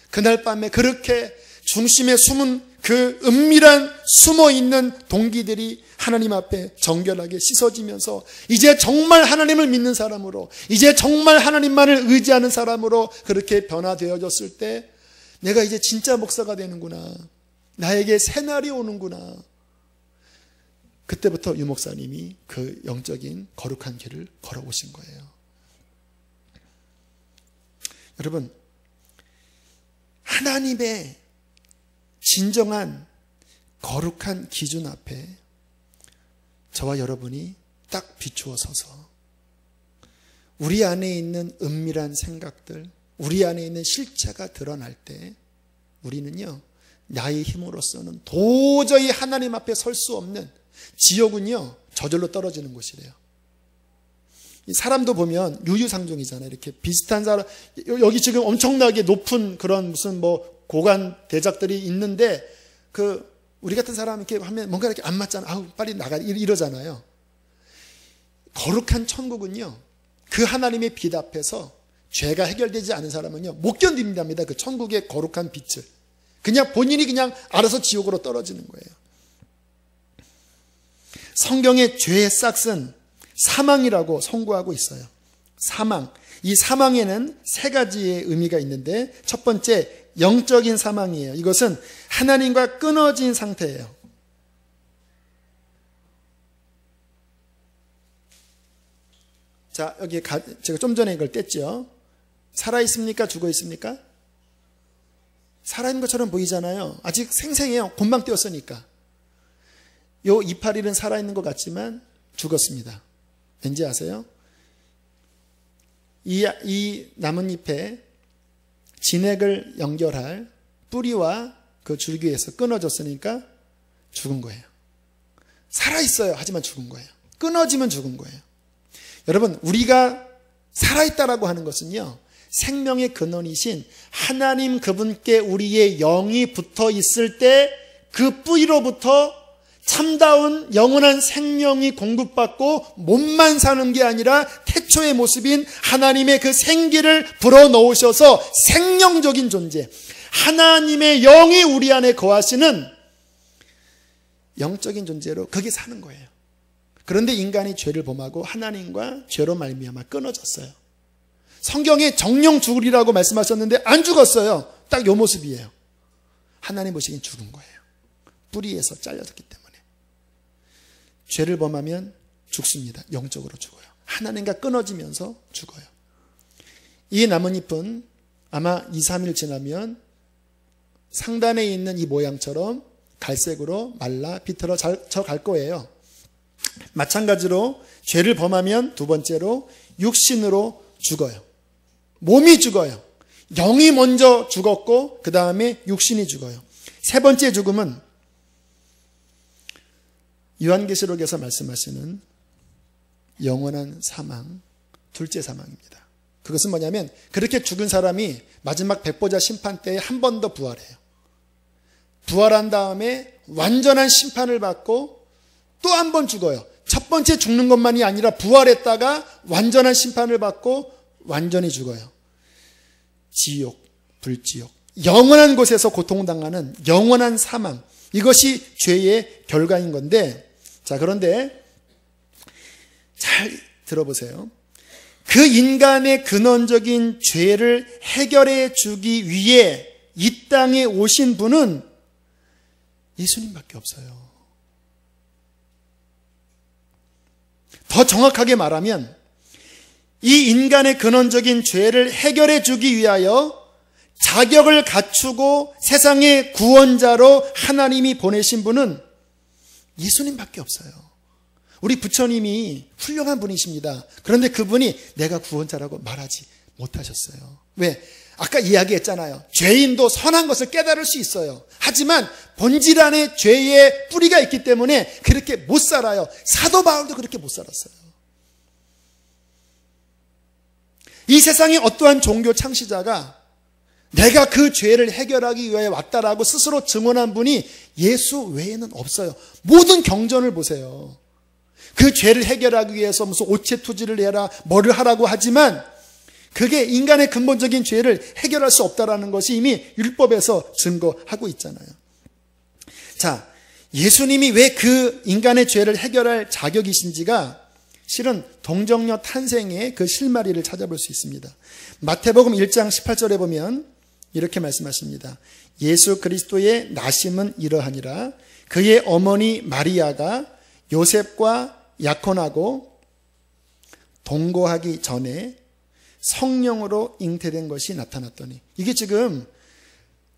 그날 밤에 그렇게 중심에 숨은 그 은밀한 숨어있는 동기들이 하나님 앞에 정결하게 씻어지면서 이제 정말 하나님을 믿는 사람으로, 이제 정말 하나님만을 의지하는 사람으로 그렇게 변화되어졌을 때 내가 이제 진짜 목사가 되는구나, 나에게 새날이 오는구나, 그때부터 유 목사님이 그 영적인 거룩한 길을 걸어오신 거예요. 여러분, 하나님의 진정한 거룩한 기준 앞에 저와 여러분이 딱 비추어 서서 우리 안에 있는 은밀한 생각들, 우리 안에 있는 실체가 드러날 때 우리는요, 나의 힘으로서는 도저히 하나님 앞에 설 수 없는, 지옥은요 저절로 떨어지는 곳이래요. 사람도 보면 유유상종이잖아요. 이렇게 비슷한 사람, 여기 지금 엄청나게 높은 그런 무슨 뭐 고관 대작들이 있는데 우리 같은 사람 이렇게 하면 뭔가 이렇게 안 맞잖아. 아우 빨리 나가 이러잖아요. 거룩한 천국은요, 그 하나님의 빛 앞에서 죄가 해결되지 않은 사람은요 못 견딥니다. 그 천국의 거룩한 빛을. 그냥 본인이 그냥 알아서 지옥으로 떨어지는 거예요. 성경의 죄의 싹은 사망이라고 선고하고 있어요. 사망. 이 사망에는 세 가지의 의미가 있는데, 첫 번째 영적인 사망이에요. 이것은 하나님과 끊어진 상태예요. 자, 여기 제가 좀 전에 이걸 뗐죠. 살아있습니까? 죽어있습니까? 살아있는 것처럼 보이잖아요. 아직 생생해요. 금방 떼었으니까. 요 이파리는 살아있는 것 같지만 죽었습니다. 왠지 아세요? 이 나뭇잎에 진액을 연결할 뿌리와 그 줄기에서 끊어졌으니까 죽은 거예요. 살아있어요. 하지만 죽은 거예요. 끊어지면 죽은 거예요. 여러분, 우리가 살아있다라고 하는 것은요, 생명의 근원이신 하나님 그분께 우리의 영이 붙어 있을 때 그 뿌리로부터 참다운 영원한 생명이 공급받고 몸만 사는 게 아니라 태초의 모습인 하나님의 그 생기를 불어넣으셔서 생명적인 존재, 하나님의 영이 우리 안에 거하시는 영적인 존재로 거기 사는 거예요. 그런데 인간이 죄를 범하고 하나님과 죄로 말미암아 끊어졌어요. 성경에 정령 죽으리라고 말씀하셨는데 안 죽었어요. 딱 요 모습이에요. 하나님 보시기엔 죽은 거예요. 뿌리에서 잘려졌기 때문에. 죄를 범하면 죽습니다. 영적으로 죽어요. 하나님과 끊어지면서 죽어요. 이 나뭇잎은 아마 2, 3일 지나면 상단에 있는 이 모양처럼 갈색으로 말라 비틀어 져 갈 거예요. 마찬가지로 죄를 범하면 두 번째로 육신으로 죽어요. 몸이 죽어요. 영이 먼저 죽었고 그 다음에 육신이 죽어요. 세 번째 죽음은 요한계시록에서 말씀하시는 영원한 사망, 둘째 사망입니다. 그것은 뭐냐면 그렇게 죽은 사람이 마지막 백보자 심판 때에 한 번 더 부활해요. 부활한 다음에 완전한 심판을 받고 또 한 번 죽어요. 첫 번째 죽는 것만이 아니라 부활했다가 완전한 심판을 받고 완전히 죽어요. 지옥, 불지옥, 영원한 곳에서 고통당하는 영원한 사망, 이것이 죄의 결과인 건데, 자, 그런데 잘 들어보세요. 그 인간의 근원적인 죄를 해결해 주기 위해 이 땅에 오신 분은 예수님밖에 없어요. 더 정확하게 말하면 이 인간의 근원적인 죄를 해결해 주기 위하여 자격을 갖추고 세상의 구원자로 하나님이 보내신 분은 예수님밖에 없어요. 우리 부처님이 훌륭한 분이십니다. 그런데 그분이 내가 구원자라고 말하지 못하셨어요. 왜? 아까 이야기했잖아요. 죄인도 선한 것을 깨달을 수 있어요. 하지만 본질 안에 죄의 뿌리가 있기 때문에 그렇게 못 살아요. 사도 바울도 그렇게 못 살았어요. 이 세상의 어떠한 종교 창시자가 내가 그 죄를 해결하기 위해 왔다라고 스스로 증언한 분이 예수 외에는 없어요. 모든 경전을 보세요. 그 죄를 해결하기 위해서 무슨 오체투지를 해라, 뭐를 하라고 하지만 그게 인간의 근본적인 죄를 해결할 수 없다라는 것이 이미 율법에서 증거하고 있잖아요. 자, 예수님이 왜 그 인간의 죄를 해결할 자격이신지가 실은 동정녀 탄생의 그 실마리를 찾아볼 수 있습니다. 마태복음 1장 18절에 보면 이렇게 말씀하십니다. 예수 그리스도의 나심은 이러하니라. 그의 어머니 마리아가 요셉과 약혼하고 동거하기 전에 성령으로 잉태된 것이 나타났더니, 이게 지금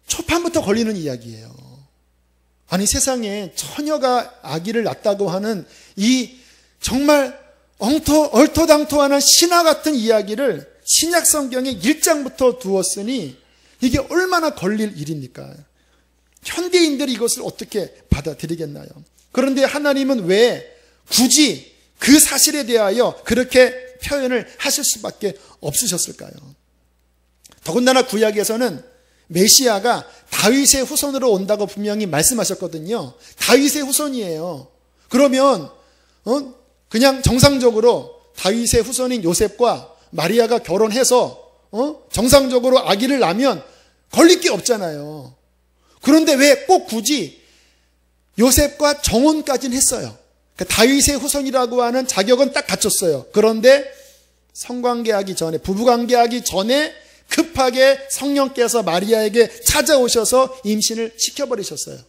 초판부터 걸리는 이야기예요. 아니, 세상에 처녀가 아기를 낳았다고 하는 이 정말 얼토당토하는 신화 같은 이야기를 신약 성경에 1장부터 두었으니 이게 얼마나 걸릴 일입니까? 현대인들이 이것을 어떻게 받아들이겠나요? 그런데 하나님은 왜 굳이 그 사실에 대하여 그렇게 표현을 하실 수밖에 없으셨을까요? 더군다나 구약에서는 메시아가 다윗의 후손으로 온다고 분명히 말씀하셨거든요. 다윗의 후손이에요. 그러면 그냥 정상적으로 다윗의 후손인 요셉과 마리아가 결혼해서 정상적으로 아기를 낳으면 걸릴 게 없잖아요. 그런데 왜 꼭 굳이 요셉과 정혼까지는 했어요. 그러니까 다윗의 후손이라고 하는 자격은 딱 갖췄어요. 그런데 성관계하기 전에, 부부관계하기 전에 급하게 성령께서 마리아에게 찾아오셔서 임신을 시켜버리셨어요.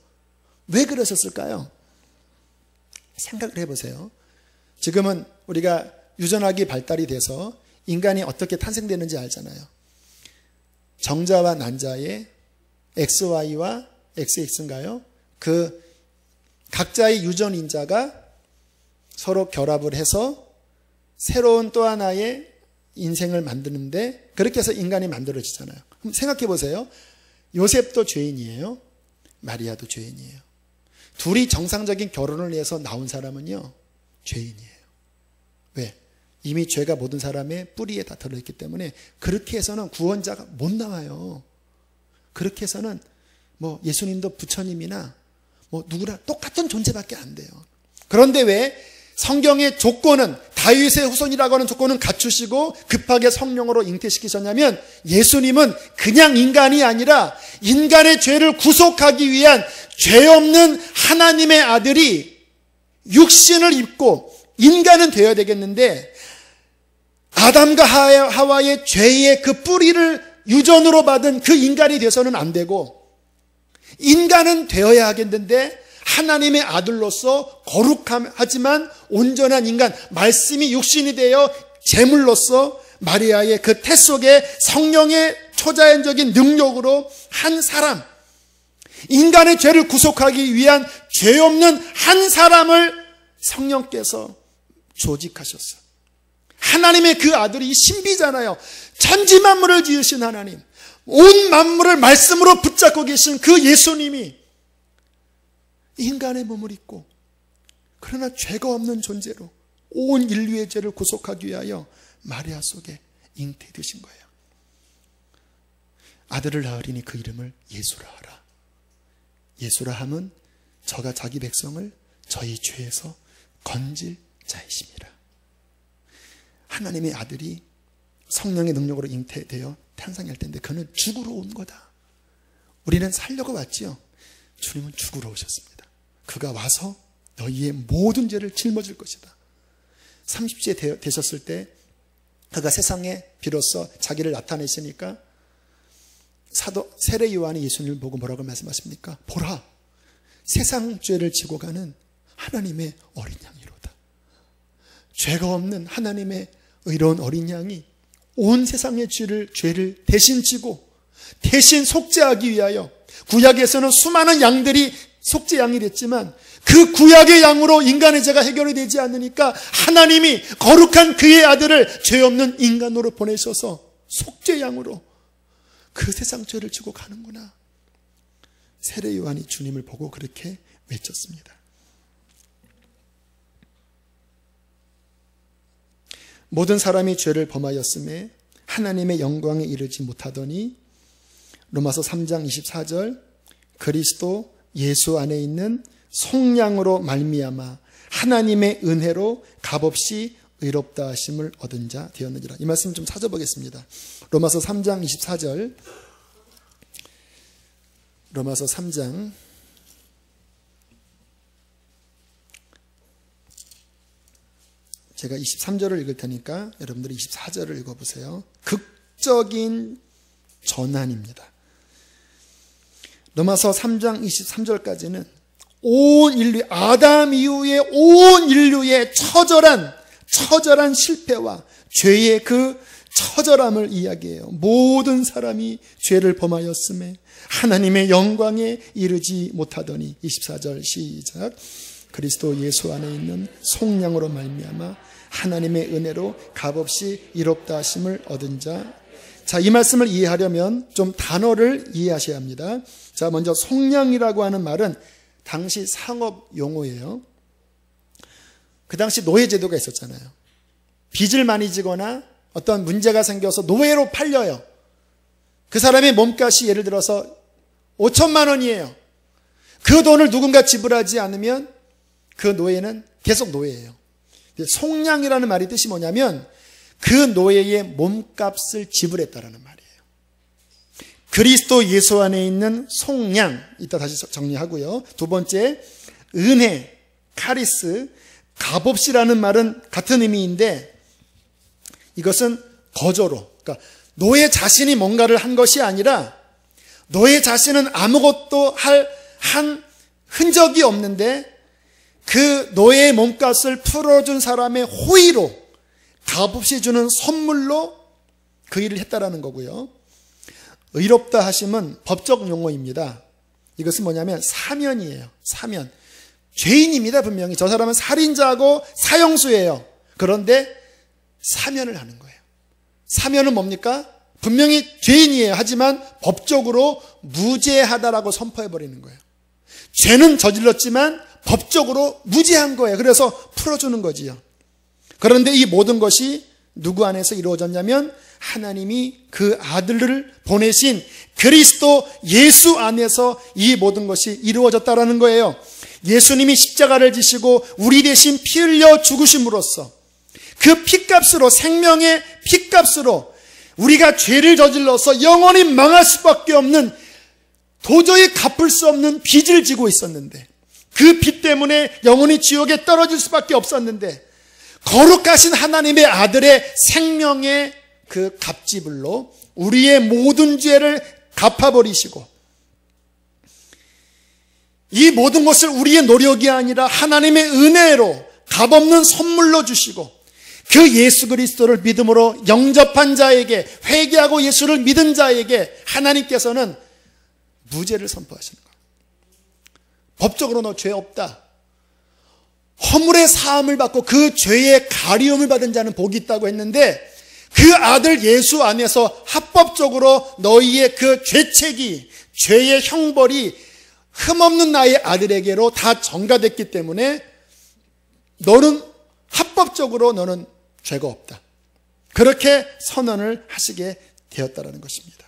왜 그러셨을까요? 생각을 해보세요. 지금은 우리가 유전학이 발달이 돼서 인간이 어떻게 탄생되는지 알잖아요. 정자와 난자의 XY와 XX인가요? 그 각자의 유전인자가 서로 결합을 해서 새로운 또 하나의 인생을 만드는데, 그렇게 해서 인간이 만들어지잖아요. 그럼 생각해 보세요. 요셉도 죄인이에요. 마리아도 죄인이에요. 둘이 정상적인 결혼을 위해서 나온 사람은요, 죄인이에요. 왜? 이미 죄가 모든 사람의 뿌리에 다 들어있기 때문에 그렇게 해서는 구원자가 못 나와요. 그렇게 해서는 뭐 예수님도 부처님이나 뭐 누구나 똑같은 존재밖에 안 돼요. 그런데 왜 성경의 조건은, 다윗의 후손이라고 하는 조건은 갖추시고 급하게 성령으로 잉태시키셨냐면, 예수님은 그냥 인간이 아니라 인간의 죄를 구속하기 위한 죄 없는 하나님의 아들이 육신을 입고 인간은 되어야 되겠는데, 아담과 하와의 죄의 그 뿌리를 유전으로 받은 그 인간이 되어서는 안 되고, 인간은 되어야 하겠는데 하나님의 아들로서 거룩하지만 온전한 인간, 말씀이 육신이 되어 제물로서 마리아의 그 태 속에 성령의 초자연적인 능력으로 한 사람, 인간의 죄를 구속하기 위한 죄 없는 한 사람을 성령께서 조직하셨어요. 하나님의 그 아들이 신비잖아요. 천지 만물을 지으신 하나님, 온 만물을 말씀으로 붙잡고 계신 그 예수님이 인간의 몸을 입고, 그러나 죄가 없는 존재로 온 인류의 죄를 구속하기 위하여 마리아 속에 잉태되신 거예요. 아들을 낳으리니 그 이름을 예수라 하라. 예수라 함은 저가 자기 백성을 저희 죄에서 건질 자이심이라. 하나님의 아들이 성령의 능력으로 잉태되어 탄생할 텐데 그는 죽으러 온 거다. 우리는 살려고 왔지요. 주님은 죽으러 오셨습니다. 그가 와서 너희의 모든 죄를 짊어질 것이다. 30세 되셨을 때 그가 세상에 비로소 자기를 나타내시니까 사도 세례 요한이 예수님을 보고 뭐라고 말씀하십니까? 보라, 세상 죄를 지고 가는 하나님의 어린 양이로다. 죄가 없는 하나님의 의로운 어린 양이 온 세상의 죄를 대신 지고 대신 속죄하기 위하여, 구약에서는 수많은 양들이 속죄양이 됐지만 그 구약의 양으로 인간의 죄가 해결이 되지 않으니까 하나님이 거룩한 그의 아들을 죄 없는 인간으로 보내셔서 속죄양으로 그 세상 죄를 지고 가는구나. 세례 요한이 주님을 보고 그렇게 외쳤습니다. 모든 사람이 죄를 범하였음에 하나님의 영광에 이르지 못하더니, 로마서 3장 24절, 그리스도 예수 안에 있는 속량으로 말미암아 하나님의 은혜로 값없이 의롭다 하심을 얻은 자 되었느니라. 이 말씀 좀 찾아보겠습니다. 로마서 3장 24절, 로마서 3장 제가 23절을 읽을 테니까 여러분들이 24절을 읽어보세요. 극적인 전환입니다. 로마서 3장 23절까지는 온 인류, 아담 이후에 온 인류의 처절한 실패와 죄의 그 처절함을 이야기해요. 모든 사람이 죄를 범하였음에 하나님의 영광에 이르지 못하더니 24절 시작. 그리스도 예수 안에 있는 속량으로 말미암아 하나님의 은혜로 값없이 이롭다 하심을 얻은 자. 자, 이 말씀을 이해하려면 좀 단어를 이해하셔야 합니다. 자, 먼저 속량이라고 하는 말은 당시 상업 용어예요. 그 당시 노예제도가 있었잖아요. 빚을 많이 지거나 어떤 문제가 생겨서 노예로 팔려요. 그 사람의 몸값이 예를 들어서 5천만 원이에요. 그 돈을 누군가 지불하지 않으면 그 노예는 계속 노예예요. 속량이라는 말이 뜻이 뭐냐면 그 노예의 몸값을 지불했다라는 말이에요. 그리스도 예수 안에 있는 속량, 이따 다시 정리하고요. 두 번째, 은혜, 카리스, 값없이라는 말은 같은 의미인데 이것은 거저로, 그러니까 노예 자신이 뭔가를 한 것이 아니라 노예 자신은 아무것도 한 흔적이 없는데 그 노예의 몸값을 풀어준 사람의 호의로 값없이 주는 선물로 그 일을 했다라는 거고요. 의롭다 하심은 법적 용어입니다. 이것은 뭐냐면 사면이에요. 사면. 죄인입니다. 분명히 저 사람은 살인자고 사형수예요. 그런데 사면을 하는 거예요. 사면은 뭡니까? 분명히 죄인이에요. 하지만 법적으로 무죄하다라고 선포해버리는 거예요. 죄는 저질렀지만 법적으로 무죄한 거예요. 그래서 풀어주는 거지요. 그런데 이 모든 것이 누구 안에서 이루어졌냐면 하나님이 그 아들을 보내신 그리스도 예수 안에서 이 모든 것이 이루어졌다라는 거예요. 예수님이 십자가를 지시고 우리 대신 피 흘려 죽으심으로써 그 피값으로, 생명의 피값으로 우리가 죄를 저질러서 영원히 망할 수밖에 없는, 도저히 갚을 수 없는 빚을 지고 있었는데, 그 빚 때문에 영원히 지옥에 떨어질 수밖에 없었는데 거룩하신 하나님의 아들의 생명의 그 값지불로 우리의 모든 죄를 갚아버리시고, 이 모든 것을 우리의 노력이 아니라 하나님의 은혜로 값없는 선물로 주시고, 그 예수 그리스도를 믿음으로 영접한 자에게, 회개하고 예수를 믿은 자에게 하나님께서는 무죄를 선포하시는 거예요. 법적으로 너 죄 없다, 허물의 사함을 받고 그 죄의 가리움을 받은 자는 복이 있다고 했는데, 그 아들 예수 안에서 합법적으로 너희의 그 죄책이, 죄의 형벌이 흠없는 나의 아들에게로 다 전가됐기 때문에 너는 합법적으로 너는 죄가 없다, 그렇게 선언을 하시게 되었다는 것입니다.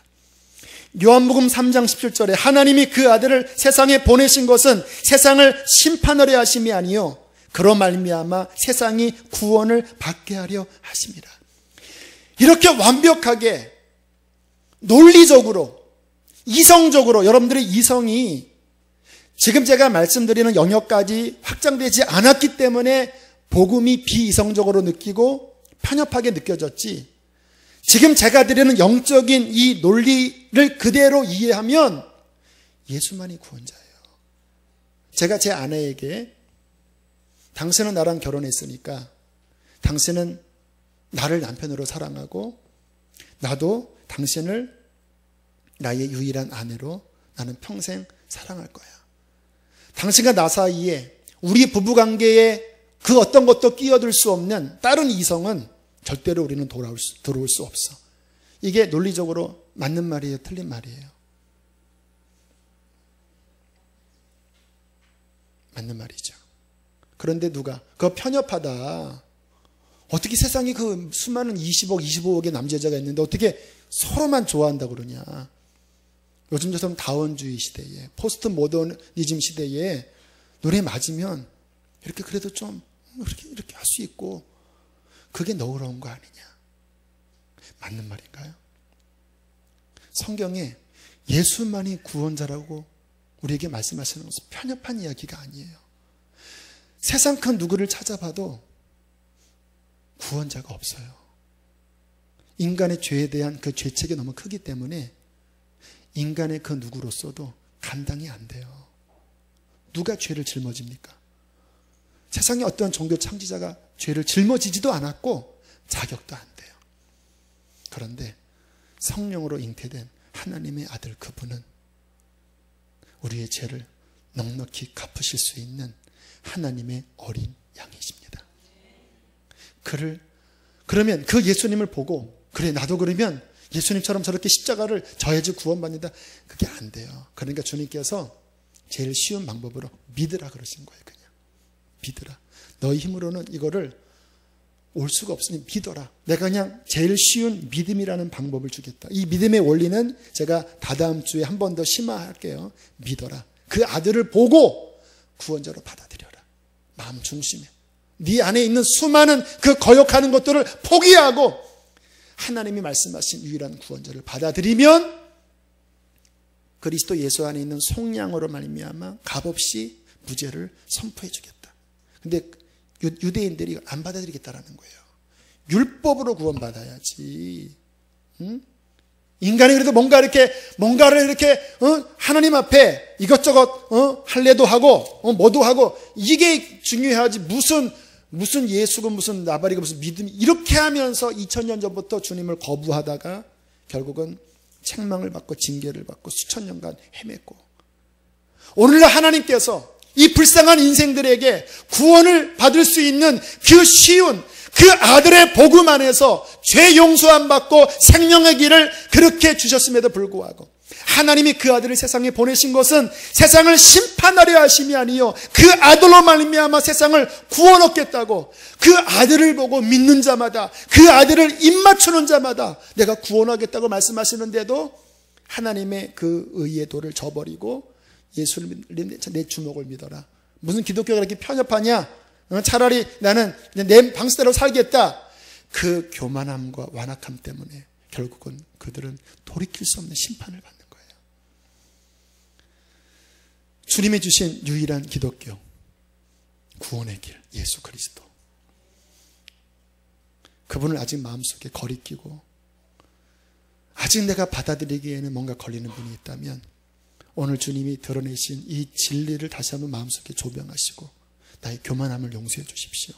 요한복음 3장 17절에 하나님이 그 아들을 세상에 보내신 것은 세상을 심판하려 하심이 아니요 그로 말미암아 세상이 구원을 받게 하려 하심이라. 이렇게 완벽하게 논리적으로, 이성적으로, 여러분들의 이성이 지금 제가 말씀드리는 영역까지 확장되지 않았기 때문에 복음이 비이성적으로 느끼고 편협하게 느껴졌지, 지금 제가 드리는 영적인 이 논리를 그대로 이해하면 예수만이 구원자예요. 제가 제 아내에게 당신은 나랑 결혼했으니까 당신은 나를 남편으로 사랑하고 나도 당신을 나의 유일한 아내로 나는 평생 사랑할 거야. 당신과 나 사이에 우리 부부관계에 그 어떤 것도 끼어들 수 없는 다른 이성은 절대로 우리는 들어올 수 없어. 이게 논리적으로 맞는 말이에요, 틀린 말이에요? 맞는 말이죠. 그런데 누가 그거 편협하다, 어떻게 세상에 그 수많은 20억, 25억의 남자가 있는데 어떻게 서로만 좋아한다고 그러냐. 요즘처럼 다원주의 시대에, 포스트 모더니즘 시대에 노래 맞으면 이렇게 그래도 좀 이렇게 할 수 있고, 그게 너그러운 거 아니냐. 맞는 말인가요? 성경에 예수만이 구원자라고 우리에게 말씀하시는 것은 편협한 이야기가 아니에요. 세상 큰 누구를 찾아봐도 구원자가 없어요. 인간의 죄에 대한 그 죄책이 너무 크기 때문에 인간의 그 누구로서도 감당이 안 돼요. 누가 죄를 짊어집니까? 세상에 어떤 종교 창지자가 죄를 짊어지지도 않았고 자격도 안 돼요. 그런데 성령으로 잉태된 하나님의 아들 그분은 우리의 죄를 넉넉히 갚으실 수 있는 하나님의 어린 양이십니다. 그러면 그 예수님을 보고 그래 나도 그러면 예수님처럼 저렇게 십자가를 져야지 구원받는다. 그게 안 돼요. 그러니까 주님께서 제일 쉬운 방법으로 믿으라 그러신 거예요. 그냥 믿으라. 너희 힘으로는 이거를 올 수가 없으니 믿어라. 내가 그냥 제일 쉬운 믿음이라는 방법을 주겠다. 이 믿음의 원리는 제가 다다음 주에 한 번 더 심화할게요. 믿어라. 그 아들을 보고 구원자로 받아들여라. 마음 중심에 네 안에 있는 수많은 그 거역하는 것들을 포기하고 하나님이 말씀하신 유일한 구원자를 받아들이면 그리스도 예수 안에 있는 속량으로 말미암아 값없이 무죄를 선포해 주겠다. 근데 유대인들이 안 받아들이겠다라는 거예요. 율법으로 구원받아야지. 응? 인간이 그래도 뭔가를 이렇게 하나님 앞에 이것저것 할례도 하고 뭐도 하고 이게 중요해야지 무슨 예수고 무슨 나발이고 무슨 믿음이 이렇게 하면서 2000년 전부터 주님을 거부하다가 결국은 책망을 받고 징계를 받고 수천 년간 헤맸고 오늘날 하나님께서 이 불쌍한 인생들에게 구원을 받을 수 있는 그 쉬운 그 아들의 복음 안에서 죄 용서함 받고 생명의 길을 그렇게 주셨음에도 불구하고 하나님이 그 아들을 세상에 보내신 것은 세상을 심판하려 하심이 아니요 그 아들로 말미암아 세상을 구원 얻겠다고 그 아들을 보고 믿는 자마다 그 아들을 입맞추는 자마다 내가 구원하겠다고 말씀하시는데도 하나님의 그 의의 도를 저버리고 예수를 내 주목을 믿어라. 무슨 기독교가 그렇게 편협하냐? 차라리 나는 내 방식대로 살겠다. 그 교만함과 완악함 때문에 결국은 그들은 돌이킬 수 없는 심판을 받는 거예요. 주님이 주신 유일한 기독교 구원의 길 예수 그리스도 그분을 아직 마음속에 거리끼고 아직 내가 받아들이기에는 뭔가 걸리는 분이 있다면 오늘 주님이 드러내신 이 진리를 다시 한번 마음속에 조명하시고 나의 교만함을 용서해 주십시오.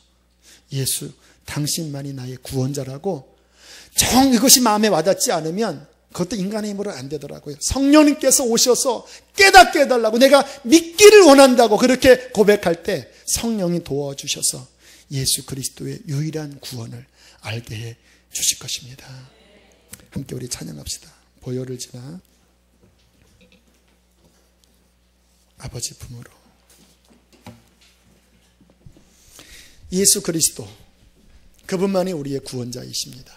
예수 당신만이 나의 구원자라고 정 이것이 마음에 와닿지 않으면 그것도 인간의 힘으로 안 되더라고요. 성령님께서 오셔서 깨닫게 해달라고 내가 믿기를 원한다고 그렇게 고백할 때 성령이 도와주셔서 예수 그리스도의 유일한 구원을 알게 해 주실 것입니다. 함께 우리 찬양합시다. 보혈을 지나 아버지 품으로 예수 그리스도 그분만이 우리의 구원자이십니다.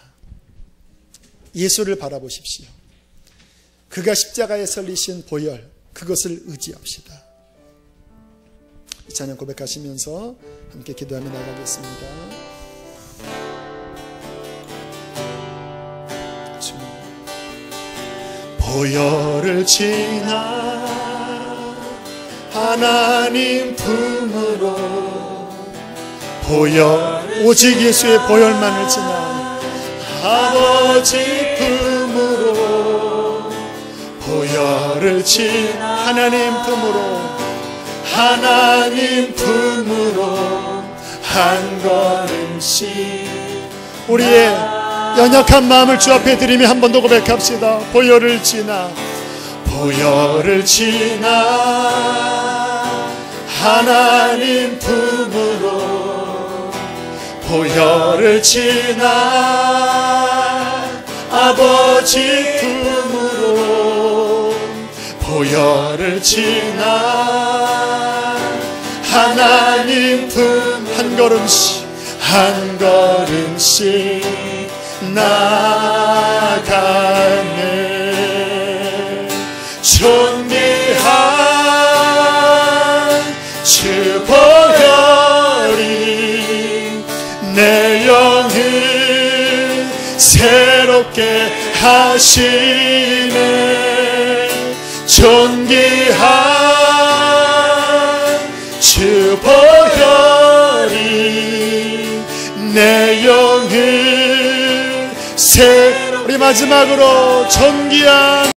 예수를 바라보십시오. 그가 십자가에 설리신 보혈 그것을 의지합시다. 이 찬양 고백하시면서 함께 기도하며 나가겠습니다. 보혈을 지나 하나님 품으로 보혈 오직 예수의 보혈만을 지나 아버지 품으로 보혈을 지나 하나님 품으로 한 걸음씩 우리의 연약한 마음을 주 앞에 드리며 한 번 더 고백합시다. 보혈을 지나 하나님 품으로 보혈을 지나 아버지 품으로 보혈을 지나 하나님 품 한 걸음씩 나가네. 존귀한 주 보혈이 내 영을 새롭게 하시네. 존귀한 주 보혈이 내 영을 우리 마지막으로 존귀한